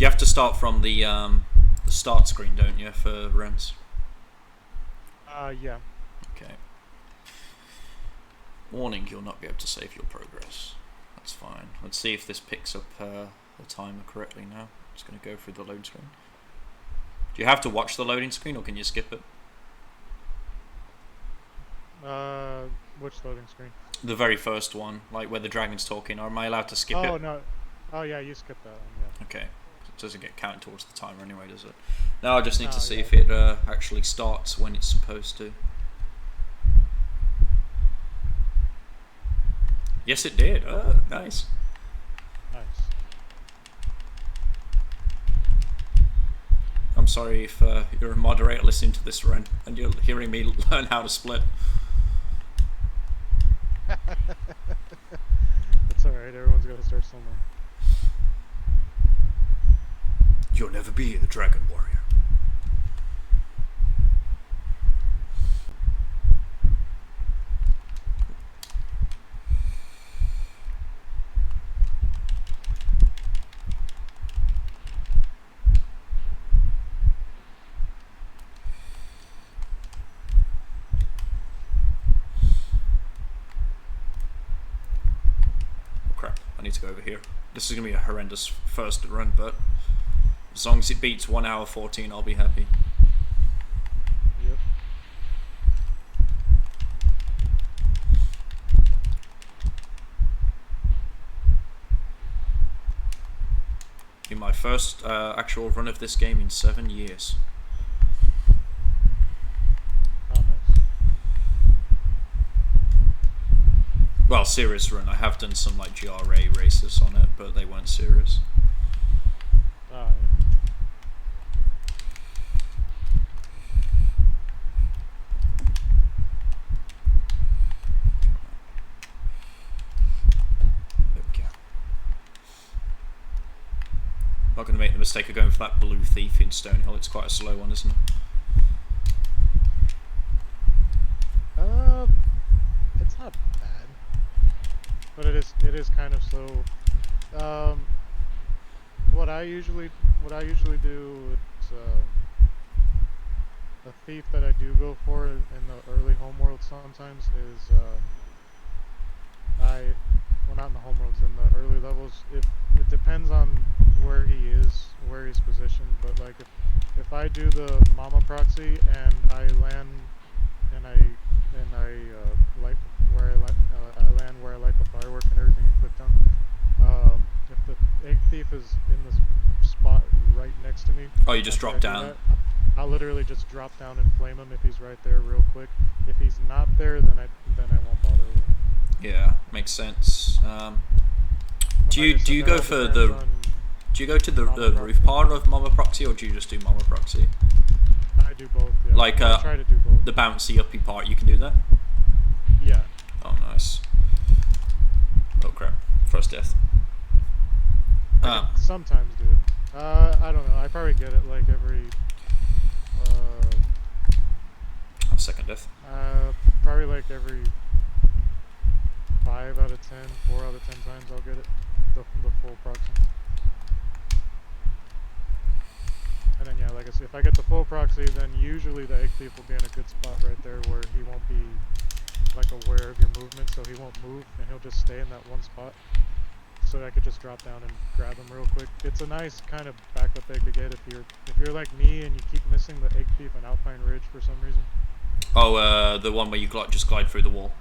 You have to start from the start screen, don't you, for runs? Yeah. Okay. Warning, you'll not be able to save your progress. That's fine. Let's see if this picks up the timer correctly now. I'm just going to go through the load screen. Do you have to watch the loading screen, or can you skip it? Which loading screen? The very first one, like where the dragon's talking. Or am I allowed to skip it? Oh, no. Oh, yeah, you skipped that one, yeah. Okay. It doesn't get counted towards the timer anyway, does it? Now I just need to see yeah. if it actually starts when it's supposed to. Yes, it did. Oh, nice. Nice. I'm sorry if you're a moderator listening to this run and you're hearing me learn how to split. It's alright, everyone's got to start somewhere. You'll never be the Dragon Warrior. I need to go over here. This is going to be a horrendous first run, but as long as it beats 1 hour 14, I'll be happy. Yep. In my first actual run of this game in 7 years. Oh, nice. Well, serious run. I have done some like GRA races on it, but they weren't serious. Oh, yeah. There we go. Not going to make the mistake of going for that blue thief in Stonehill. It's quite a slow one, isn't it? It's not bad, but it is kind of slow. What I usually do is a thief that I do go for in the early homeworld sometimes is well, not in the homeworlds, in the early levels. If it depends on where he is, where he's positioned, but like if I do the mama proxy and I land and I light where I land where I light the firework and everything and click down. If the egg thief is in the spot right next to me, Oh, you just drop down. I'll literally just drop down and flame him if he's right there real quick. If he's not there, then I won't bother with him. Yeah, makes sense. Do you go for the do you go to the roof part of Mama Proxy, or do you just do Mama Proxy? I do both. Yeah. Like I try to do both. the bouncy uppy part, you can do that. Yeah. Oh, nice. Oh crap! First death. I can sometimes do it. I don't know. I probably get it like every. Oh, second death. Probably like every 5 out of 10, 4 out of 10 times I'll get it. The full proxy. And then yeah, like I said, if I get the full proxy, then usually the egg thief will be in a good spot right there where he won't be like aware of your movement, so he won't move and he'll just stay in that one spot. So I could just drop down and grab him real quick. It's a nice kind of backup egg to get if you're like me and you keep missing the egg thief and Alpine Ridge for some reason. Oh, the one where you just glide through the wall.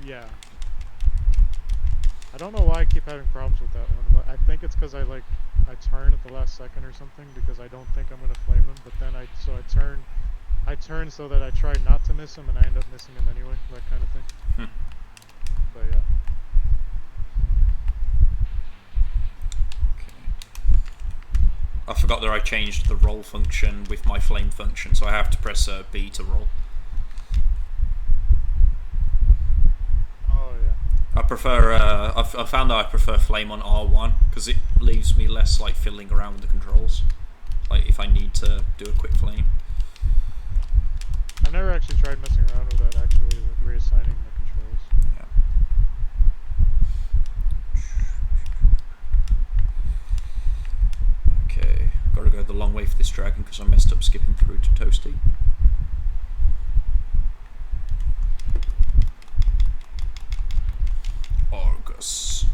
Yeah. I don't know why I keep having problems with that one, but I think it's because I turn at the last second or something because I don't think I'm gonna flame him. But then I turn so that I try not to miss him, and I end up missing him anyway. That kind of thing. But yeah. I forgot that I changed the roll function with my flame function, so I have to press B to roll. Oh yeah. I prefer. I found that I prefer flame on R1 because it leaves me less like fiddling around with the controls. Like if I need to do a quick flame. I've never actually tried messing around with that. Actually, like reassigning the controls. Yeah. the long way for this dragon because I messed up skipping through to Toasty. Argus.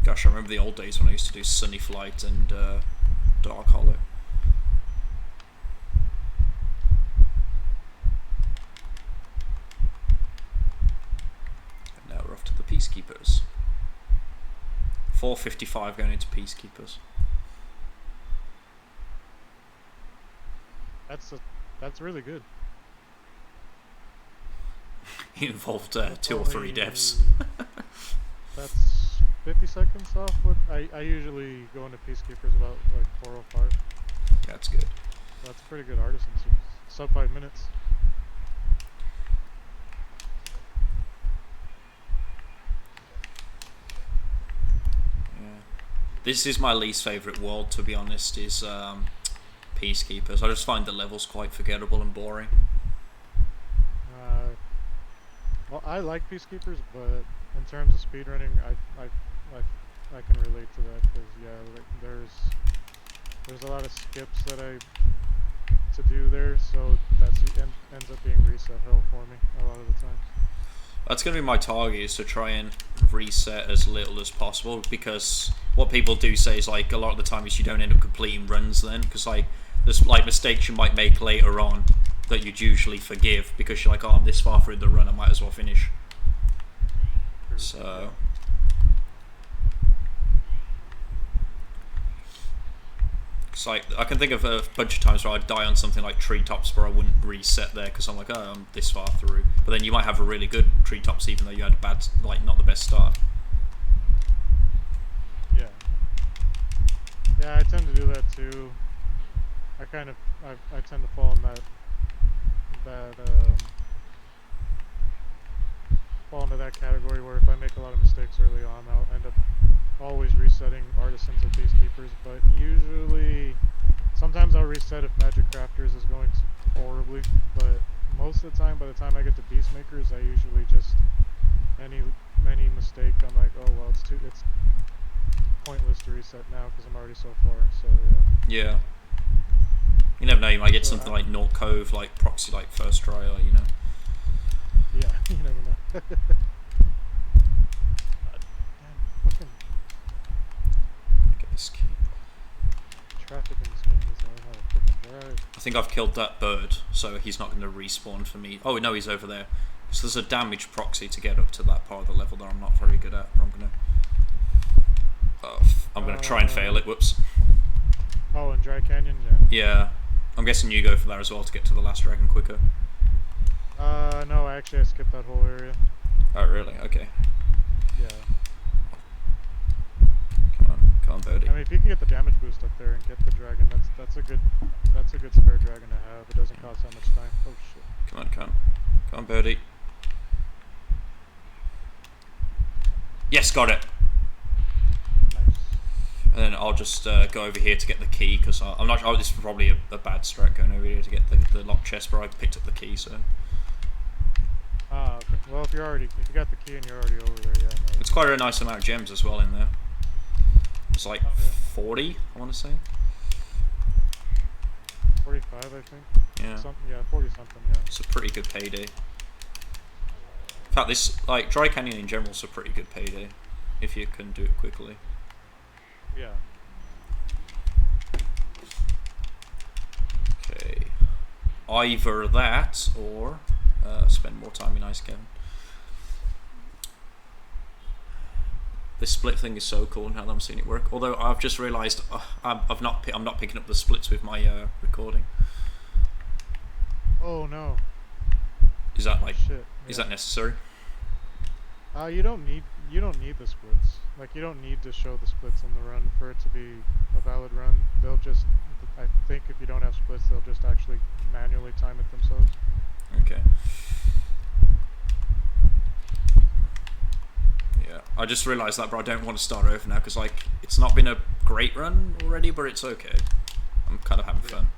Gosh, I remember the old days when I used to do Sunny Flight and Dark Hollow. And now we're off to the Peacekeepers. 4:55 going into Peacekeepers. That's really good. He involved 2 or 3 deaths. That's 50 seconds off what I usually go into Peacekeepers about like 4:05. That's good. That's a pretty good artisan. Sub 5 minutes. Yeah. This is my least favourite world, to be honest, is Peacekeepers. I just find the levels quite forgettable and boring. Well, I like Peacekeepers, but in terms of speedrunning, I can relate to that because yeah, like, there's a lot of skips that to do there, so ends up being reset hell for me a lot of the time. That's going to be my target, is to try and reset as little as possible, because what people do say is like a lot of the time is you don't end up completing runs then, because like there's like mistakes you might make later on that you'd usually forgive because you're like, oh, I'm this far through the run, I might as well finish. So it's like, I can think of a bunch of times where I'd die on something like treetops where I wouldn't reset there because I'm like, oh, I'm this far through. But then you might have a really good treetops even though you had a bad, like, not the best start. Yeah. Yeah, I tend to do that too. I tend to fall in fall into that category where if I make a lot of mistakes early on, I'll end up always resetting artisans or peacekeepers, but usually sometimes I'll reset if magic crafters is going horribly, but most of the time by the time I get to beastmakers, I usually just any mistake I'm like, oh well, it's pointless to reset now because I'm already so far. So yeah, you never know, you might get something like North Cove, like proxy, like first try, or you know. Yeah, you never know. Damn, fucking get this key. Traffic in this game is how to freaking drive. I think I've killed that bird, so he's not going to respawn for me. Oh no, he's over there. So there's a damage proxy to get up to that part of the level that I'm not very good at. But I'm gonna try and fail it. Whoops. Oh, in Dry Canyon, yeah. Yeah, I'm guessing you go for that as well to get to the last dragon quicker. No, actually I skipped that whole area. Oh really? Okay. Yeah. Come on, birdie. I mean, if you can get the damage boost up there and get the dragon, that's a good spare dragon to have. It doesn't cost that much time. Oh shit. Come on, birdie. Yes, got it. Nice. And then I'll just go over here to get the key because I'm not. Oh, this is probably a bad strat going over here to get the locked chest, but I picked up the key, so. Ah, okay. Well, if you got the key and you're already over there, yeah. No. It's quite a nice amount of gems as well in there. It's like 40, I want to say. 45, I think. Yeah. 40 something, yeah. It's a pretty good payday. In fact, this, like, Dry Canyon in general is a pretty good payday if you can do it quickly. Yeah. Okay. Either that or spend more time in Ice Cavern. This split thing is so cool now that I'm seeing it work. Although I've just realised I'm not picking up the splits with my recording. Oh no. Is that like? Shit. Is Yeah. that necessary? You don't need the splits. Like, you don't need to show the splits in the run for it to be a valid run. They'll just, I think if you don't have splits, they'll just actually manually time it themselves. Okay. Yeah, I just realised that, but I don't want to start over now because like it's not been a great run already, but it's okay. I'm kind of having fun.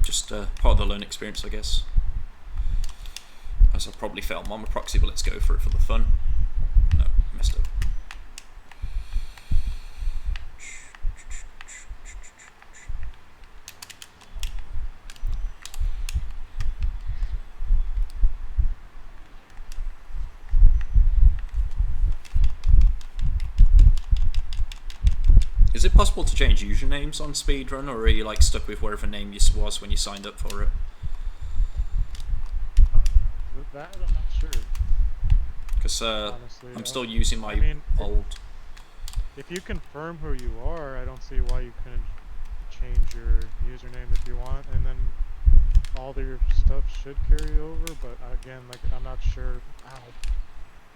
just part of the learning experience, I guess. As I've probably failed Mama Proxy, but let's go for it for the fun. No, messed up. Is it possible to change usernames on speedrun, or are you like stuck with whatever name you was when you signed up for it? That I'm not sure. Because Honestly, I'm still using my old. If you confirm who you are, I don't see why you couldn't change your username if you want, and then all of your stuff should carry over. But again, like I'm not sure.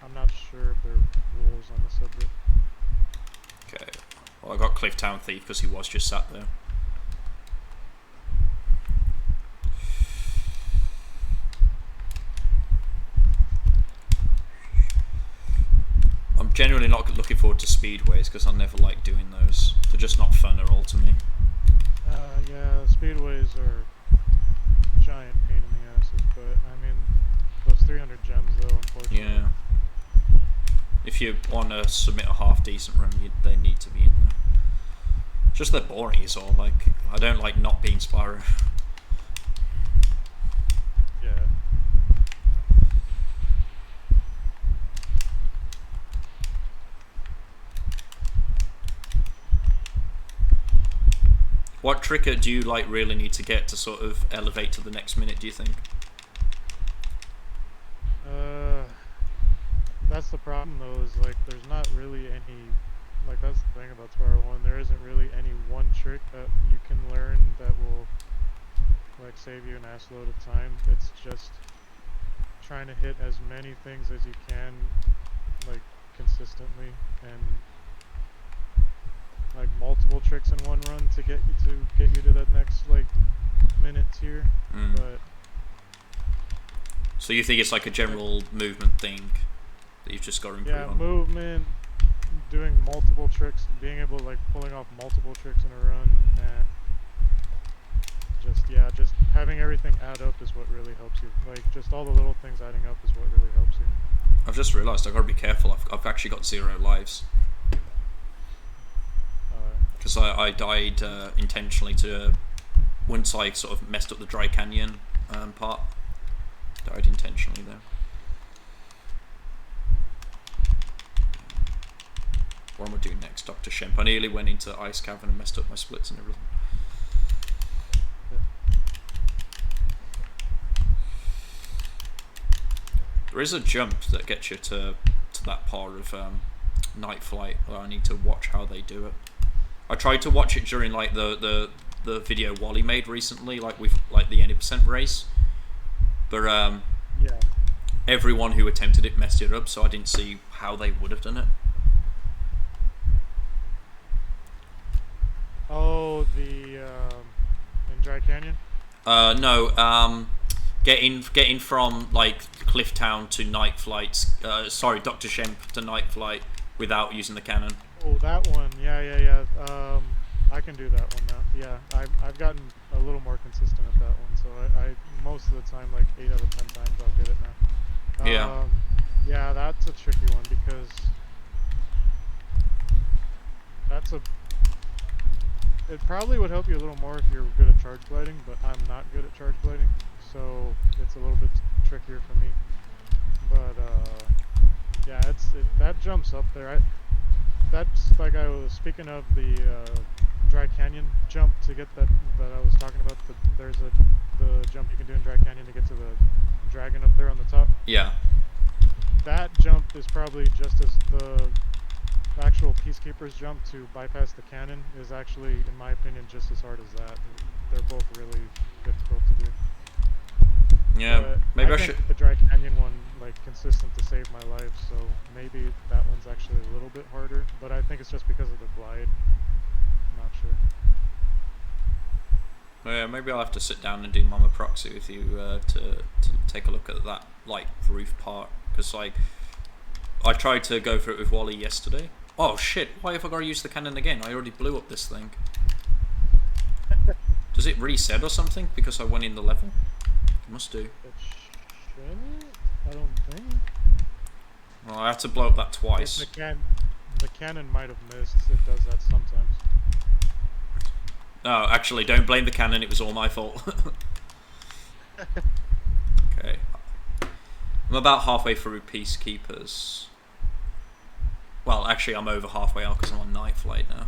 I'm not sure if there are rules on the subject. Okay. Well, I got Clifftown Thief because he was just sat there. I'm genuinely not looking forward to speedways because I never like doing those. They're just not fun at all to me. Yeah, speedways are giant pain in the asses, but I mean, those 300 gems though, unfortunately. Yeah. If you want to submit a half decent run, they need to be in there. Just they're boring is all. Like, I don't like not being Spyro. Yeah. What trick do you like really need to get to sort of elevate to the next minute, do you think? That's the problem though, is like there's not really any, like that's the thing about Spyro 1, there isn't really any one trick that you can learn that will like save you an ass load of time. It's just trying to hit as many things as you can, like consistently, and like multiple tricks in one run to get you to that next like minute tier. But so you think it's like a general movement thing that you've just got to improve on? Yeah, movement, doing multiple tricks, being able to like pulling off multiple tricks in a run, and just having everything add up is what really helps you. Like just all the little things adding up is what really helps you. I've just realised I've got to be careful. I've actually got 0 lives. Because I died intentionally to, once I sort of messed up the Dry Canyon part, died intentionally there. What am I doing next? Dr. Shemp. I nearly went into Ice Cavern and messed up my splits and everything. There is a jump that gets you to that part of Night Flight. I need to watch how they do it. I tried to watch it during like the video Wally made recently, like with like the 80% race, but yeah, everyone who attempted it messed it up, so I didn't see how they would have done it. Oh, the in Dry Canyon? No, getting from like Clifftown to Night Flight, sorry, Dr. Shemp to Night Flight without using the cannon. Oh, that one. Yeah. I can do that one now. Yeah, I've gotten a little more consistent at that one. So I most of the time, like 8 out of 10 times, I'll get it now. Yeah. Yeah, that's a tricky one because it probably would help you a little more if you're good at charge gliding, but I'm not good at charge gliding, so it's a little bit trickier for me. But yeah, that jumps up there. That's like I was speaking of the Dry Canyon jump to get that I was talking about. There's the jump you can do in Dry Canyon to get to the dragon up there on the top. Yeah. That jump is probably just as the actual Peacekeeper's jump to bypass the cannon is actually, in my opinion, just as hard as that. They're both really difficult to do. Yeah, but maybe I think should. The Dry Canyon one, like, consistent to save my life, so maybe that one's actually a little bit harder. But I think it's just because of the glide. I'm not sure. Yeah, maybe I'll have to sit down and do Mama Proxy with you to take a look at that like roof part, because like I tried to go for it with Wally yesterday. Oh shit! Why have I got to use the cannon again? I already blew up this thing. Does it reset or something because I went in the level? It must do. It shouldn't. I don't think. Well, I had to blow up that twice. The cannon might have missed. It does that sometimes. No, actually, don't blame the cannon. It was all my fault. Okay. I'm about halfway through Peacekeepers. Well, actually, I'm over halfway out because I'm on Night Flight now.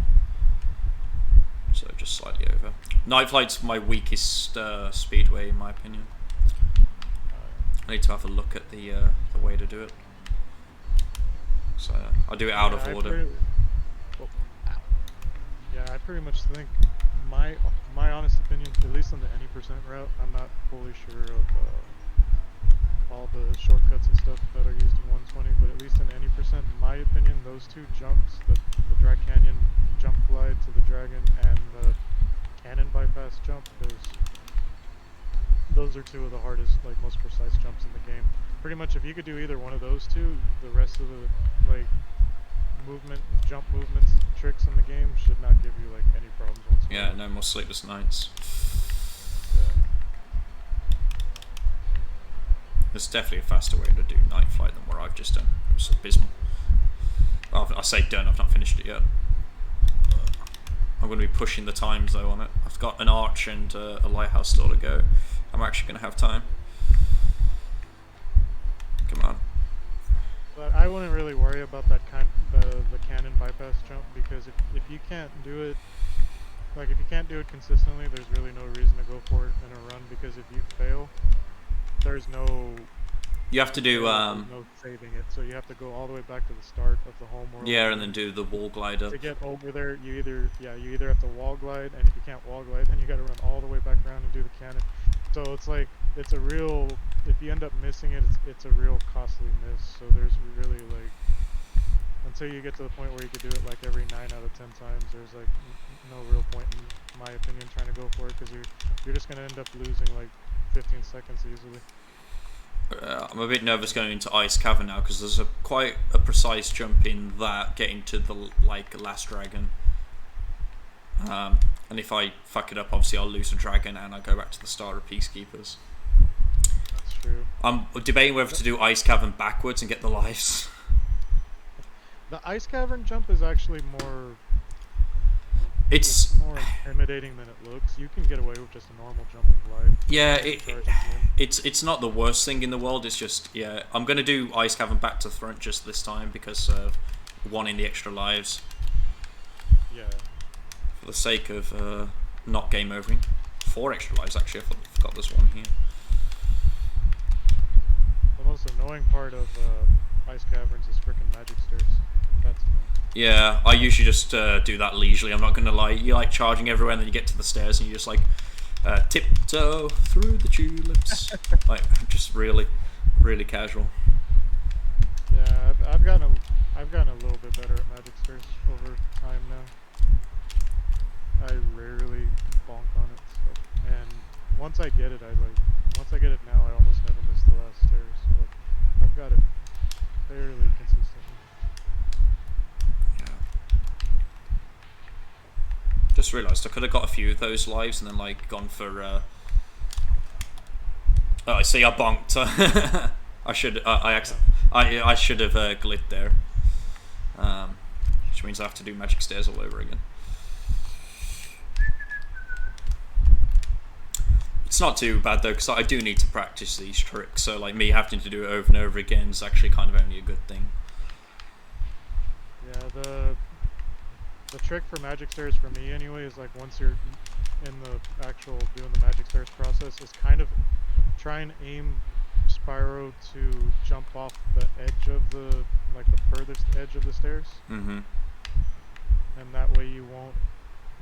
So just slightly over. Night Flight's my weakest speedway, in my opinion. I need to have a look at the way to do it. So I'll do it out of order. I pretty much think my honest opinion, at least on the any percent route, I'm not fully sure of all the shortcuts and stuff that are used in 120, but at least in any percent, in my opinion, those two jumps, the Drag Canyon jump glide to the dragon and the cannon bypass jump, those are two of the hardest, like most precise jumps in the game. Pretty much if you could do either one of those two, the rest of the like jump movements, tricks in the game should not give you like any problems whatsoever. Yeah, no more sleepless nights. Yeah. There's definitely a faster way to do Night Flight than what I've just done. It was abysmal. Well, I say done, I've not finished it yet. I'm going to be pushing the times though on it. I've got an arch and a lighthouse still to go. I'm actually going to have time. Come on. But I wouldn't really worry about that the cannon bypass jump, because if you can't do it, like if you can't do it consistently, there's really no reason to go for it in a run, because if you fail, there's no... You have to do... no saving it, so you have to go all the way back to the start of the home world. Yeah, and then do the wall glide up. To get over there, you either have to wall glide, and if you can't wall glide, then you gotta run all the way back around and do the cannon. So it's like, it's a real... If you end up missing it, it's a real costly miss, so there's really like... Until you get to the point where you could do it like every 9 out of 10 times, there's like no real point, in my opinion, trying to go for it, because you're just gonna end up losing like 15 seconds easily. I'm a bit nervous going into Ice Cavern now because there's quite a precise jump in that getting to the last dragon. And if I fuck it up, obviously I'll lose a dragon and I'll go back to the start of Peacekeepers. That's true. I'm debating whether to do Ice Cavern backwards and get the lives. The Ice Cavern jump is actually more... It's more intimidating than it looks. You can get away with just a normal jump and glide. Yeah, it's not the worst thing in the world. It's just, yeah, I'm gonna do Ice Cavern back to front just this time because of wanting the extra lives. Yeah. For the sake of not game overing. 4 extra lives actually. I forgot there's one here. The most annoying part of Ice Caverns is frickin' magic stairs. That's annoying. Yeah, I usually just do that leisurely. I'm not gonna lie. You like charging everywhere, and then you get to the stairs, and you just like tiptoe through the tulips, like just really, really casual. Yeah, I've gotten a little bit better at magic stairs over time now. I rarely bonk on it, so, and once I get it, once I get it now, I almost never miss the last stairs. So I've got it fairly consistently. Just realised I could have got a few of those lives and then like gone for oh, I see, I bonked. I should I should have glitched there, which means I have to do magic stairs all over again. It's not too bad though, because I do need to practice these tricks, so like me having to do it over and over again is actually kind of only a good thing. Yeah, the trick for magic stairs for me anyway is like once you're in the actual doing the magic stairs process is kind of try and aim Spyro to jump off the edge of the furthest edge of the stairs. Mm-hmm. And that way you won't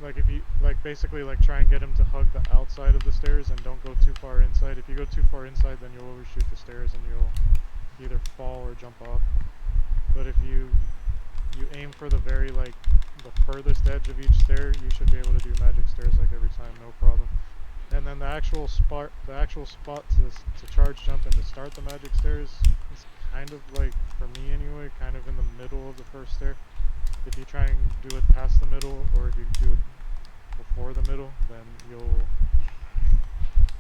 like if you basically try and get him to hug the outside of the stairs and don't go too far inside. If you go too far inside, then you'll overshoot the stairs and you'll either fall or jump off. But if you aim for the very the furthest edge of each stair, you should be able to do magic stairs every time, no problem. And then the actual spot to charge jump and to start the magic stairs is kind of for me anyway, kind of in the middle of the first stair. If you try and do it past the middle, or if you do it before the middle, then you'll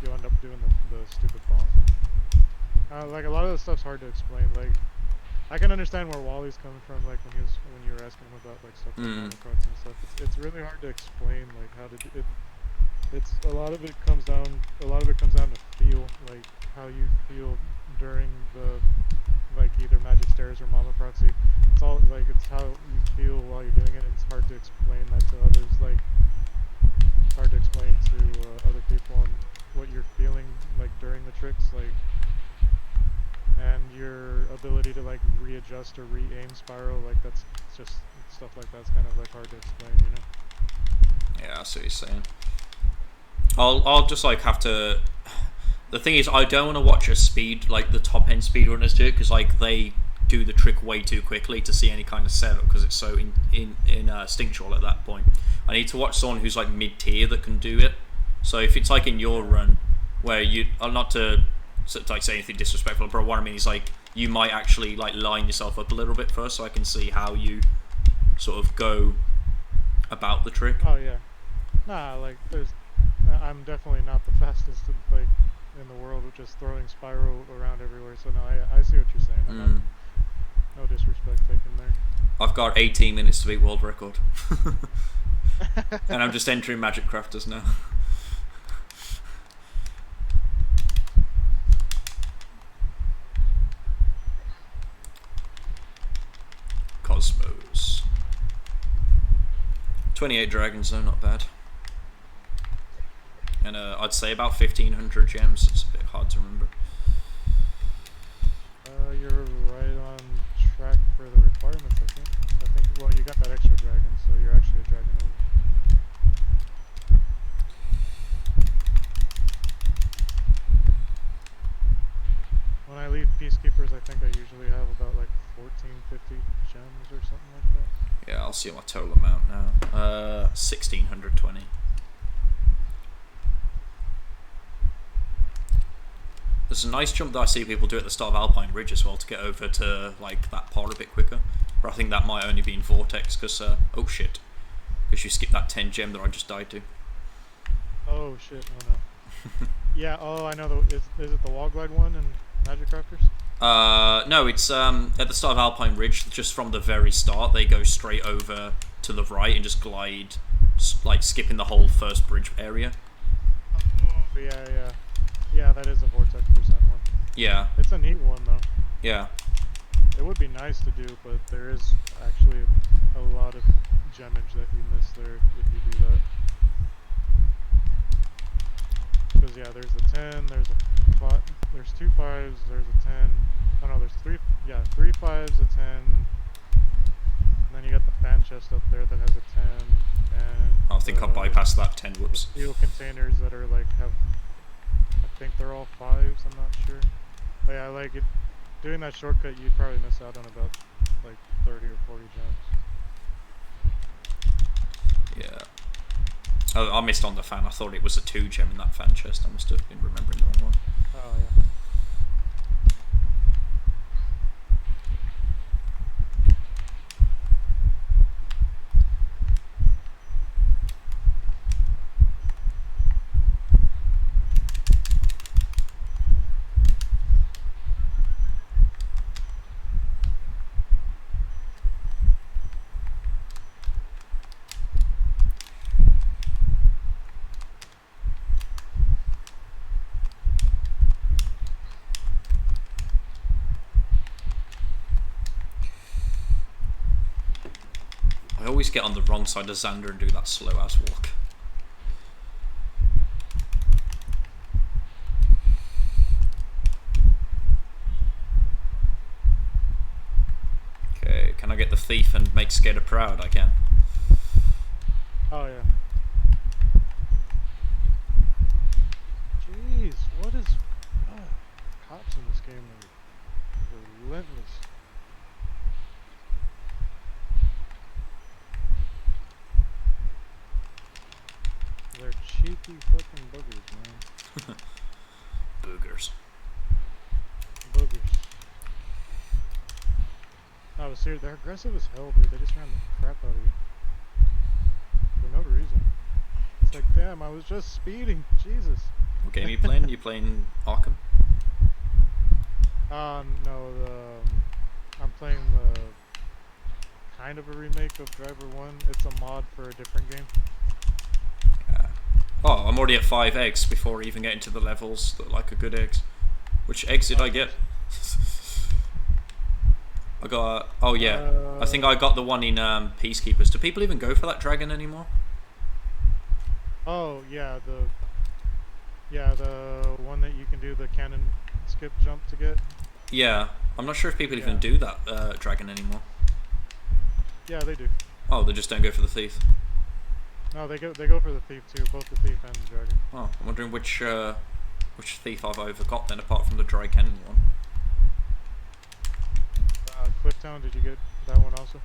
you'll end up doing the stupid bomb. Like a lot of the stuff's hard to explain. Like I can understand where Wally's coming from. Like when you were asking him about like stuff like monoprox and stuff. It's really hard to explain like how to do it. It's a lot of it comes down to feel, like how you feel during the like either magic stairs or mama proxy. It's all like it's how you feel while you're doing it, and it's hard to explain that to others. Like it's hard to explain to other people on what you're feeling like during the tricks, like, and your ability to like readjust or re-aim spiral. Like that's just stuff like that's kind of like hard to explain, you know? Yeah, I see what you're saying. I'll just like have to. The thing is, I don't want to watch a speed like the top end speedrunners do it, because like they do the trick way too quickly to see any kind of setup, because it's so instinctual at that point. I need to watch someone who's like mid tier that can do it. So if it's like in your run, where you are not to like say anything disrespectful, but what I mean is like you might actually like line yourself up a little bit first, so I can see how you sort of go about the trick. Oh yeah. Nah, like I'm definitely not the fastest like in the world with just throwing spiral around everywhere. So no, I see what you're saying. I'm not, no disrespect taken there. I've got 18 minutes to beat world record. And I'm just entering Magic Crafters now. Cosmos. 28 dragons though, not bad. And I'd say about 1,500 gems. It's a bit hard to remember. You're right on track for the requirements, I think. Well, you got that extra dragon, so you're actually a dragon over. When I leave Peacekeepers, I think I usually have about like 1450 gems or something like that. Yeah, I'll see my total amount now. 1,620. There's a nice jump that I see people do at the start of Alpine Ridge as well to get over to like that part a bit quicker. But I think that might only be in Vortex because oh shit, because you skipped that 10 gem that I just died to. Oh shit! Oh no. Yeah. Oh, I know. Is it the wall glide one in Magic Crafters? No, it's at the start of Alpine Ridge. Just from the very start, they go straight over to the right and just glide, like skipping the whole first bridge area. Oh yeah, yeah. Yeah, that is a Vortex percent one. Yeah. It's a neat one though. Yeah. It would be nice to do, but there is actually a lot of gemage that you miss there if you do that. Because yeah, there's a 10, there's a 5, there's 2 5s, there's a 10. Oh no, there's 3 5s, a 10. And then you got the fan chest up there that has a 10. And I think I'll bypass that 10. Whoops. The steel containers that are like I think they're all 5s, I'm not sure. But yeah, like doing that shortcut, you'd probably miss out on about like 30 or 40 gems. Yeah. Oh, I missed on the fan. I thought it was a 2 gem in that fan chest. I must have been remembering the wrong one. Oh yeah. I always get on the wrong side of Xander and do that slow ass walk. Okay, can I get the thief and make Skater proud? I can. Oh yeah. Jeez, what is... cops in this game are relentless. They're cheeky fucking boogers, man. Boogers. Boogers. No, but seriously, they're aggressive as hell, dude. They just ran the crap out of you. For no reason. It's like, damn, I was just speeding. Jesus. What game are you playing? You playing Arkham? No, I'm playing the kind of a remake of Driver 1. It's a mod for a different game. Yeah. Oh, I'm already at 5 eggs before even getting to the levels that like a good eggs. Which eggs did I get? I got. Oh yeah, I think I got the one in Peacekeepers. Do people even go for that dragon anymore? Oh yeah, the one that you can do the cannon skip jump to get. Yeah, I'm not sure if people Yeah. even do that dragon anymore. Yeah, they do. Oh, they just don't go for the thief. No, they go for the thief too, both the thief and the dragon. Oh, I'm wondering which thief I've overgot then, apart from the dry cannon one. Clifftown, did you get that one also?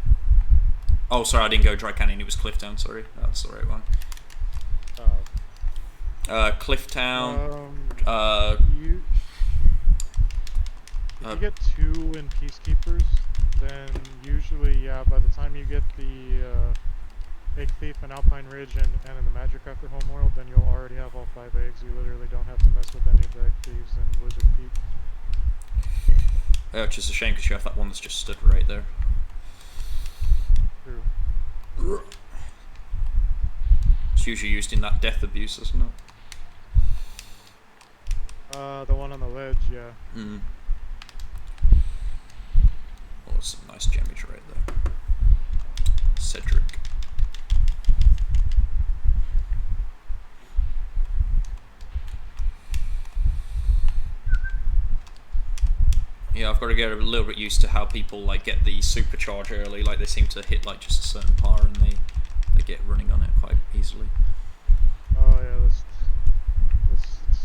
Oh, sorry, I didn't go dry canyon. It was Clifftown. Sorry, that's the right one. Clifftown. If you get 2 in Peacekeepers, then usually, yeah, by the time you get the Egg Thief and Alpine Ridge and in the Magic After Homeworld, then you'll already have all 5 eggs. You literally don't have to mess with any of the Egg Thieves and Wizard Peak. Which is a shame because you have that one that's just stood right there. True. It's usually used in that death abuse, isn't it? The one on the ledge, yeah. Mm. Oh, there's some nice gemage right there. Cedric. Yeah, I've got to get a little bit used to how people like get the supercharge early. Like they seem to hit like just a certain par and they get running on it quite easily. Oh yeah, this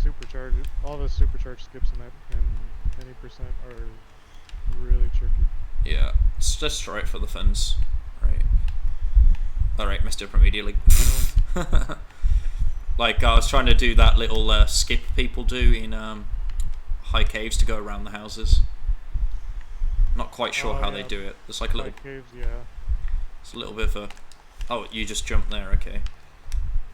supercharge, all the supercharge skips in that in any percent are really tricky. Yeah, it's just right for the fins. Right. Alright, messed up immediately. Like I was trying to do that little skip people do in high caves to go around the houses. Not quite sure how they do it. There's like a little caves, yeah. It's a little bit of a. Oh, you just jump there, okay.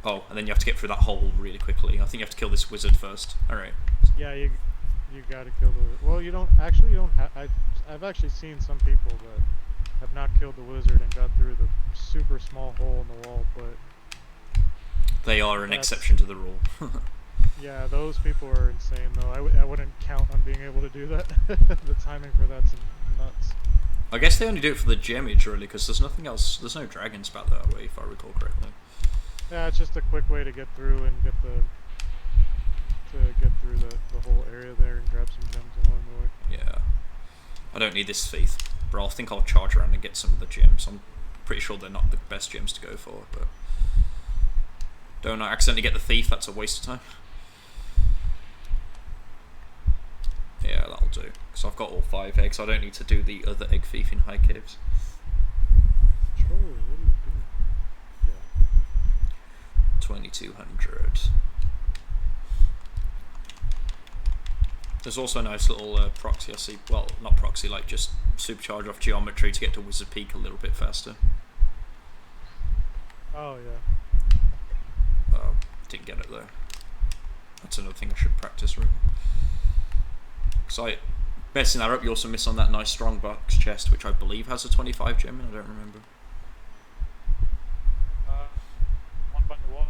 Oh, and then you have to get through that hole really quickly. I think you have to kill this wizard first. Alright. Yeah, you gotta kill the. Well, you don't have. I've actually seen some people that have not killed the wizard and got through the super small hole in the wall, but they are an exception to the rule. Yeah, those people are insane though. I wouldn't count on being able to do that. The timing for that's nuts. I guess they only do it for the gemage really, because there's nothing else. There's no dragons back that way, if I recall correctly. Yeah, it's just a quick way to get through and get the whole area there and grab some gems along the way. Yeah, I don't need this thief, but I think I'll charge around and get some of the gems. I'm pretty sure they're not the best gems to go for, but don't I accidentally get the thief? That's a waste of time. Yeah, that'll do. Because I've got all 5 eggs. I don't need to do the other egg thief in high caves. Controller, what are you doing? Yeah. 2200. There's also a nice little proxy I see. Well, not proxy, like just supercharge off geometry to get to Wizard Peak a little bit faster. Oh, yeah. Didn't get it though. That's another thing I should practice really. Because messing that up, you also miss on that nice strong box chest, which I believe has a 25 gem, and I don't remember. One by the wall,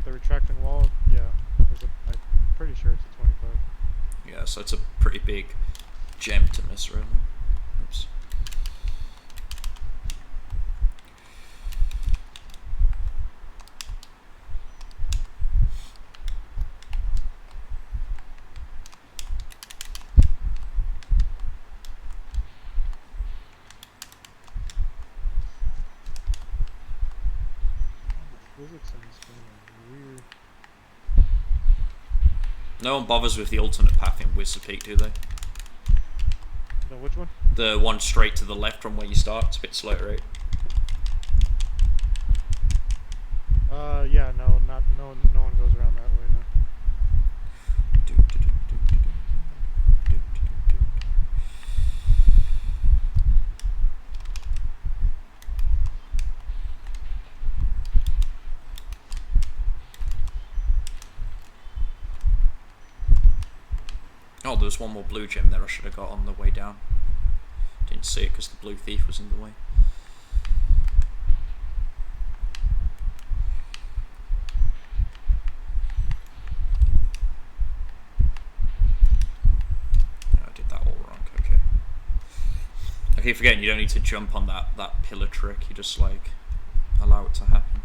the retracting wall. Yeah, I'm pretty sure it's a 25. Yeah, so it's a pretty big gem to miss, really. Oops. Physics in this game are weird. No one bothers with the alternate path in Wizard Peak, do they? No, which one? The one straight to the left from where you start. It's a bit slow, right? Yeah, no one goes around that way now. there was one more blue gem there I should have got on the way down. Didn't see it because the blue thief was in the way. I did that all wrong, okay. I keep forgetting you don't need to jump on that pillar trick, you just like allow it to happen.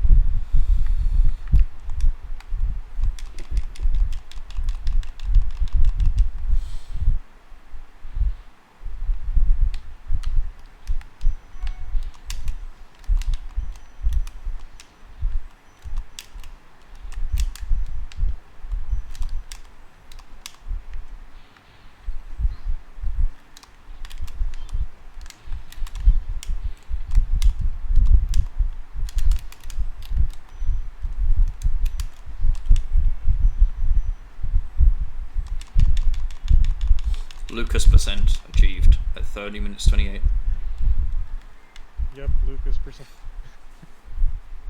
Lucas percent achieved at 30 minutes 28. Yep, Lucas percent.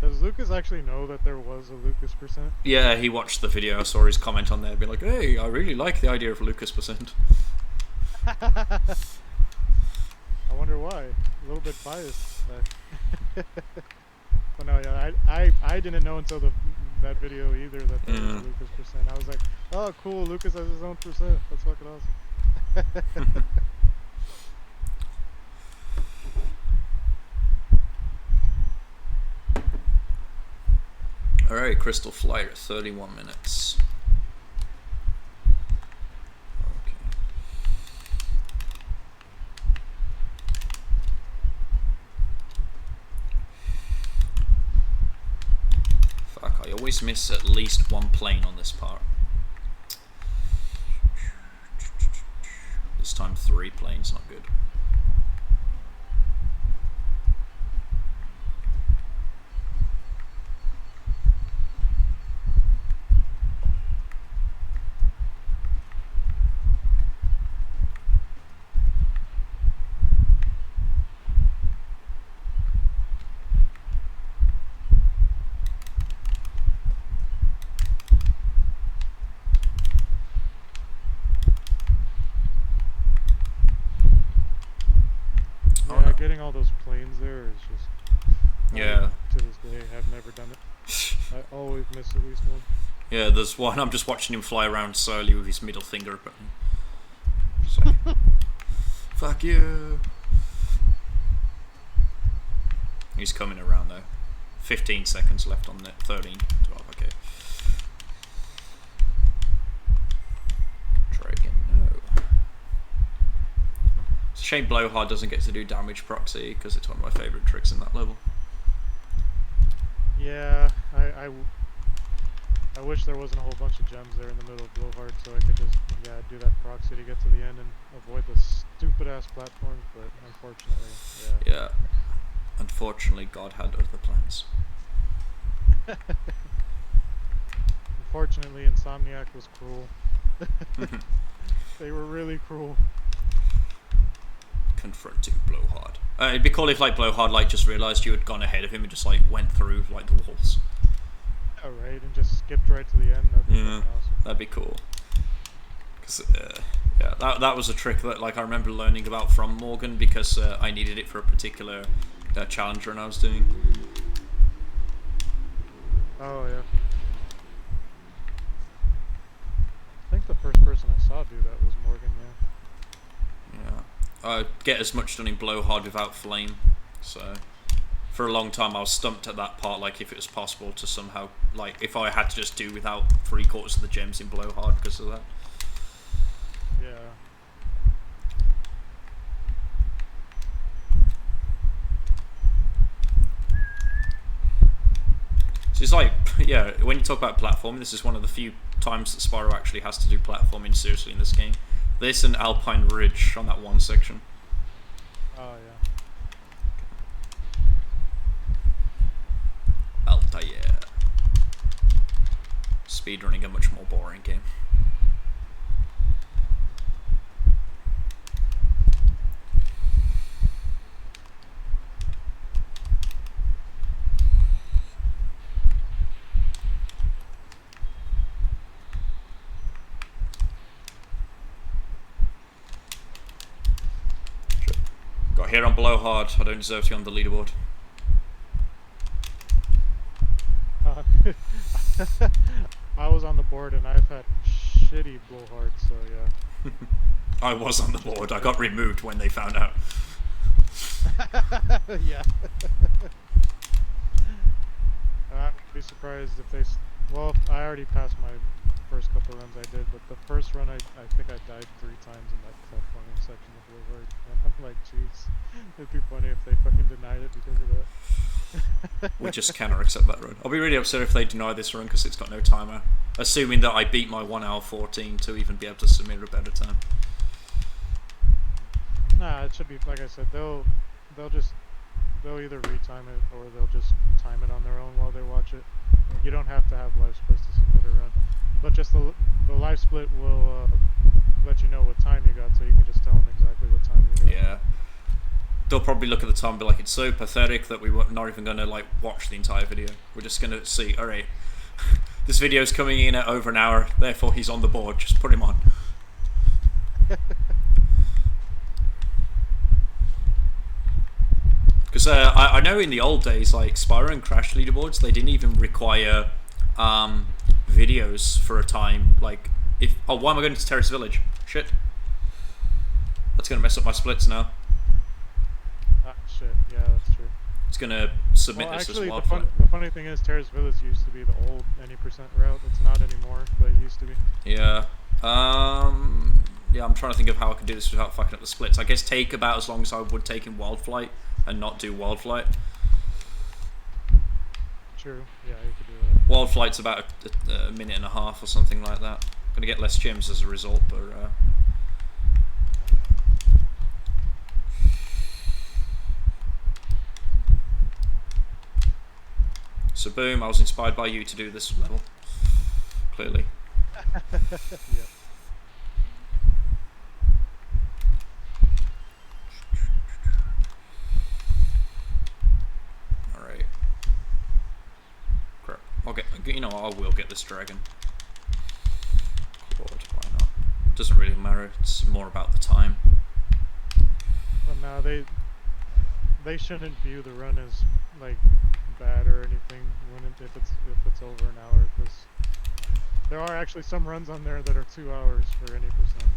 Does Lucas actually know that there was a Lucas percent? Yeah, he watched the video, I saw his comment on there, be like, hey, I really like the idea of Lucas percent. I wonder why. A little bit biased. But no, yeah, I didn't know until that video either that there was a Lucas percent. I was like, oh cool, Lucas has his own percent. That's fucking awesome. Alright, Crystal Flight at 31 minutes. Okay. Fuck, I always miss at least one plane on this part. This time 3 planes, not good. Getting all those planes there is just... Yeah. To this day, I've never done it. I always miss at least one. Yeah, there's one, I'm just watching him fly around slowly with his middle finger up at me. Just like, fuck you. He's coming around though. 15 seconds left on the 13, 12, okay. Try again, no. It's a shame Blowhard doesn't get to do damage proxy, because it's one of my favourite tricks in that level. Yeah, I wish there wasn't a whole bunch of gems there in the middle of Blowhard, so I could just do that proxy to get to the end and avoid the stupid ass platforms. But unfortunately, yeah. Unfortunately, God had other plans. Unfortunately, Insomniac was cruel. They were really cruel. Confronting Blowhard. It'd be cool if like Blowhard like just realised you had gone ahead of him and just like went through like the walls. Alright, and just skipped right to the end. That'd be awesome. That'd be cool. Cause yeah, that was a trick that like I remember learning about from Morgan because I needed it for a particular challenger and I was doing. Oh yeah. I think the first person I saw do that was Morgan. Yeah. Get as much done in Blowhard without flame, so for a long time I was stumped at that part, like if it was possible to somehow, like if I had to just do without 3/4 of the gems in Blowhard because of that. Yeah. So it's like, yeah, when you talk about platforming, this is one of the few times that Spyro actually has to do platforming seriously in this game. This and Alpine Ridge on that one section. Oh yeah. Altair. Speedrunning a much more boring game. here on Below Hard. I don't deserve to be on the leaderboard. I was on the board and I've had shitty blowhards, so yeah. I was on the board. I got removed when they found out. Yeah. I'd be surprised if they... Well, I already passed my first couple runs I did, but the first run I think I died 3 times in that platforming section of blowhard. And I'm like, jeez, it'd be funny if they fucking denied it because of that. We just cannot accept that run. I'll be really upset if they deny this run because it's got no timer. Assuming that I beat my 1 hour 14 to even be able to submit a better time. Nah, it should be, like I said, they'll either retime it or they'll just time it on their own while they watch it. You don't have to have live splits to submit a run, but just the live split will let you know what time you got, so you can just tell them exactly what time you got. Yeah. They'll probably look at the time and be like, it's so pathetic that we're not even going to like watch the entire video. We're just going to see, alright, this video's coming in at over an hour, therefore he's on the board, just put him on. Because I know in the old days, like Spyro and Crash leaderboards, they didn't even require videos for a time. Like, why am I going to Terrace Village? Shit. That's going to mess up my splits now. Ah, shit, yeah, that's true. It's going to submit this actually, as wildfire. The funny thing is, Terrace Village used to be the old any percent route. It's not anymore, but it used to be. Yeah. Yeah, I'm trying to think of how I can do this without fucking up the splits. I guess take about as long as I would take in Wild Flight and not do Wild Flight. True. Yeah, you could do that. Wild Flight's about a minute and a half or something like that. Gonna get less gems as a result, but so boom, I was inspired by you to do this level. Clearly. Yep. Alright. Crap. I'll get, you know, I will get this dragon. God, why not? It doesn't really matter, it's more about the time. But no, they shouldn't view the run as like bad or anything if it's over an hour, because there are actually some runs on there that are 2 hours for any percent.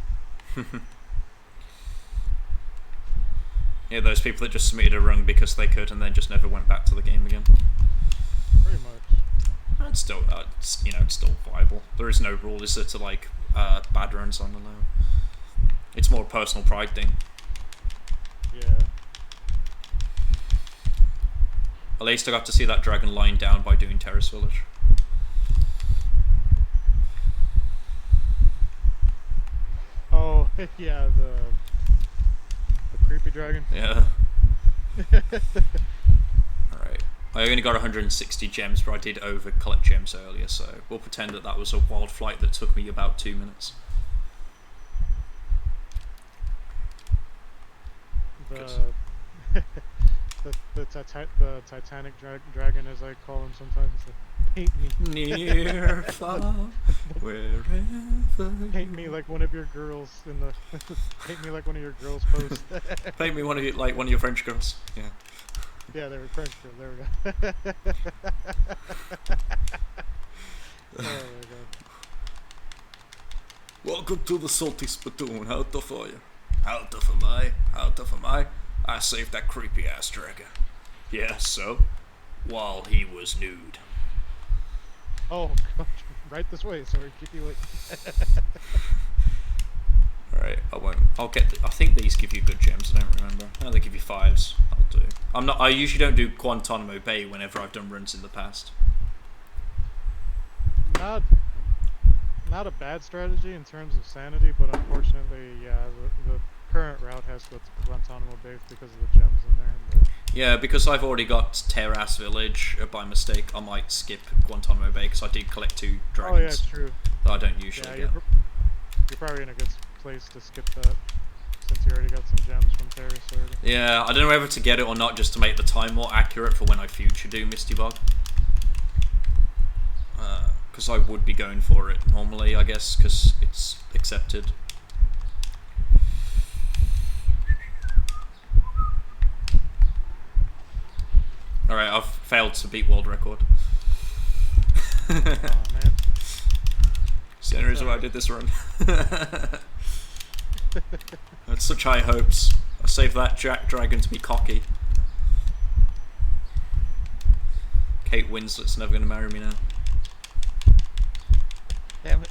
Yeah, those people that just submitted a run because they could and then just never went back to the game again. Pretty much. It's still, you know, it's still viable. There is no rule, is there, to like bad runs on the low. It's more a personal pride thing. Yeah. At least I got to see that dragon lying down by doing Terrace Village. Oh, yeah, the creepy dragon. Yeah. Alright. I only got 160 gems, but I did over collect gems earlier, so we'll pretend that that was a wild flight that took me about 2 minutes. The Titanic dragon, as I call him sometimes. Paint me near, far, wherever. Paint me like one of your girls in the. Paint me like one of your girls posts. Paint me like one of your French girls. Yeah. Yeah, they were French girls. There we go. Oh my god. Welcome to the salty spittoon. How tough are you? How tough am I? How tough am I? I saved that creepy ass dragon. Yeah, so? While he was nude. Oh, God. Right this way, sorry, keep you waiting. Alright, I'll get, I think these give you good gems, I don't remember. No, they give you 5s. I'll do. I usually don't do Guantanamo Bay whenever I've done runs in the past. Not a bad strategy in terms of sanity, but unfortunately, yeah, the current route has to go to Guantanamo Bay because of the gems in there. But yeah, because I've already got Terrace Village by mistake, I might skip Guantanamo Bay because I did collect 2 dragons. Oh yeah, true. That I don't usually get. You're probably in a good place to skip that, since you already got some gems from Terrace already. Yeah, I don't know whether to get it or not, just to make the time more accurate for when I future do Misty Bog. Because I would be going for it normally, I guess, because it's accepted. Failed to beat world record. Oh man. It's the only reason why I did this run. I had such high hopes. I saved that Jack Dragon to be cocky. Kate Winslet's never going to marry me now. Damn it.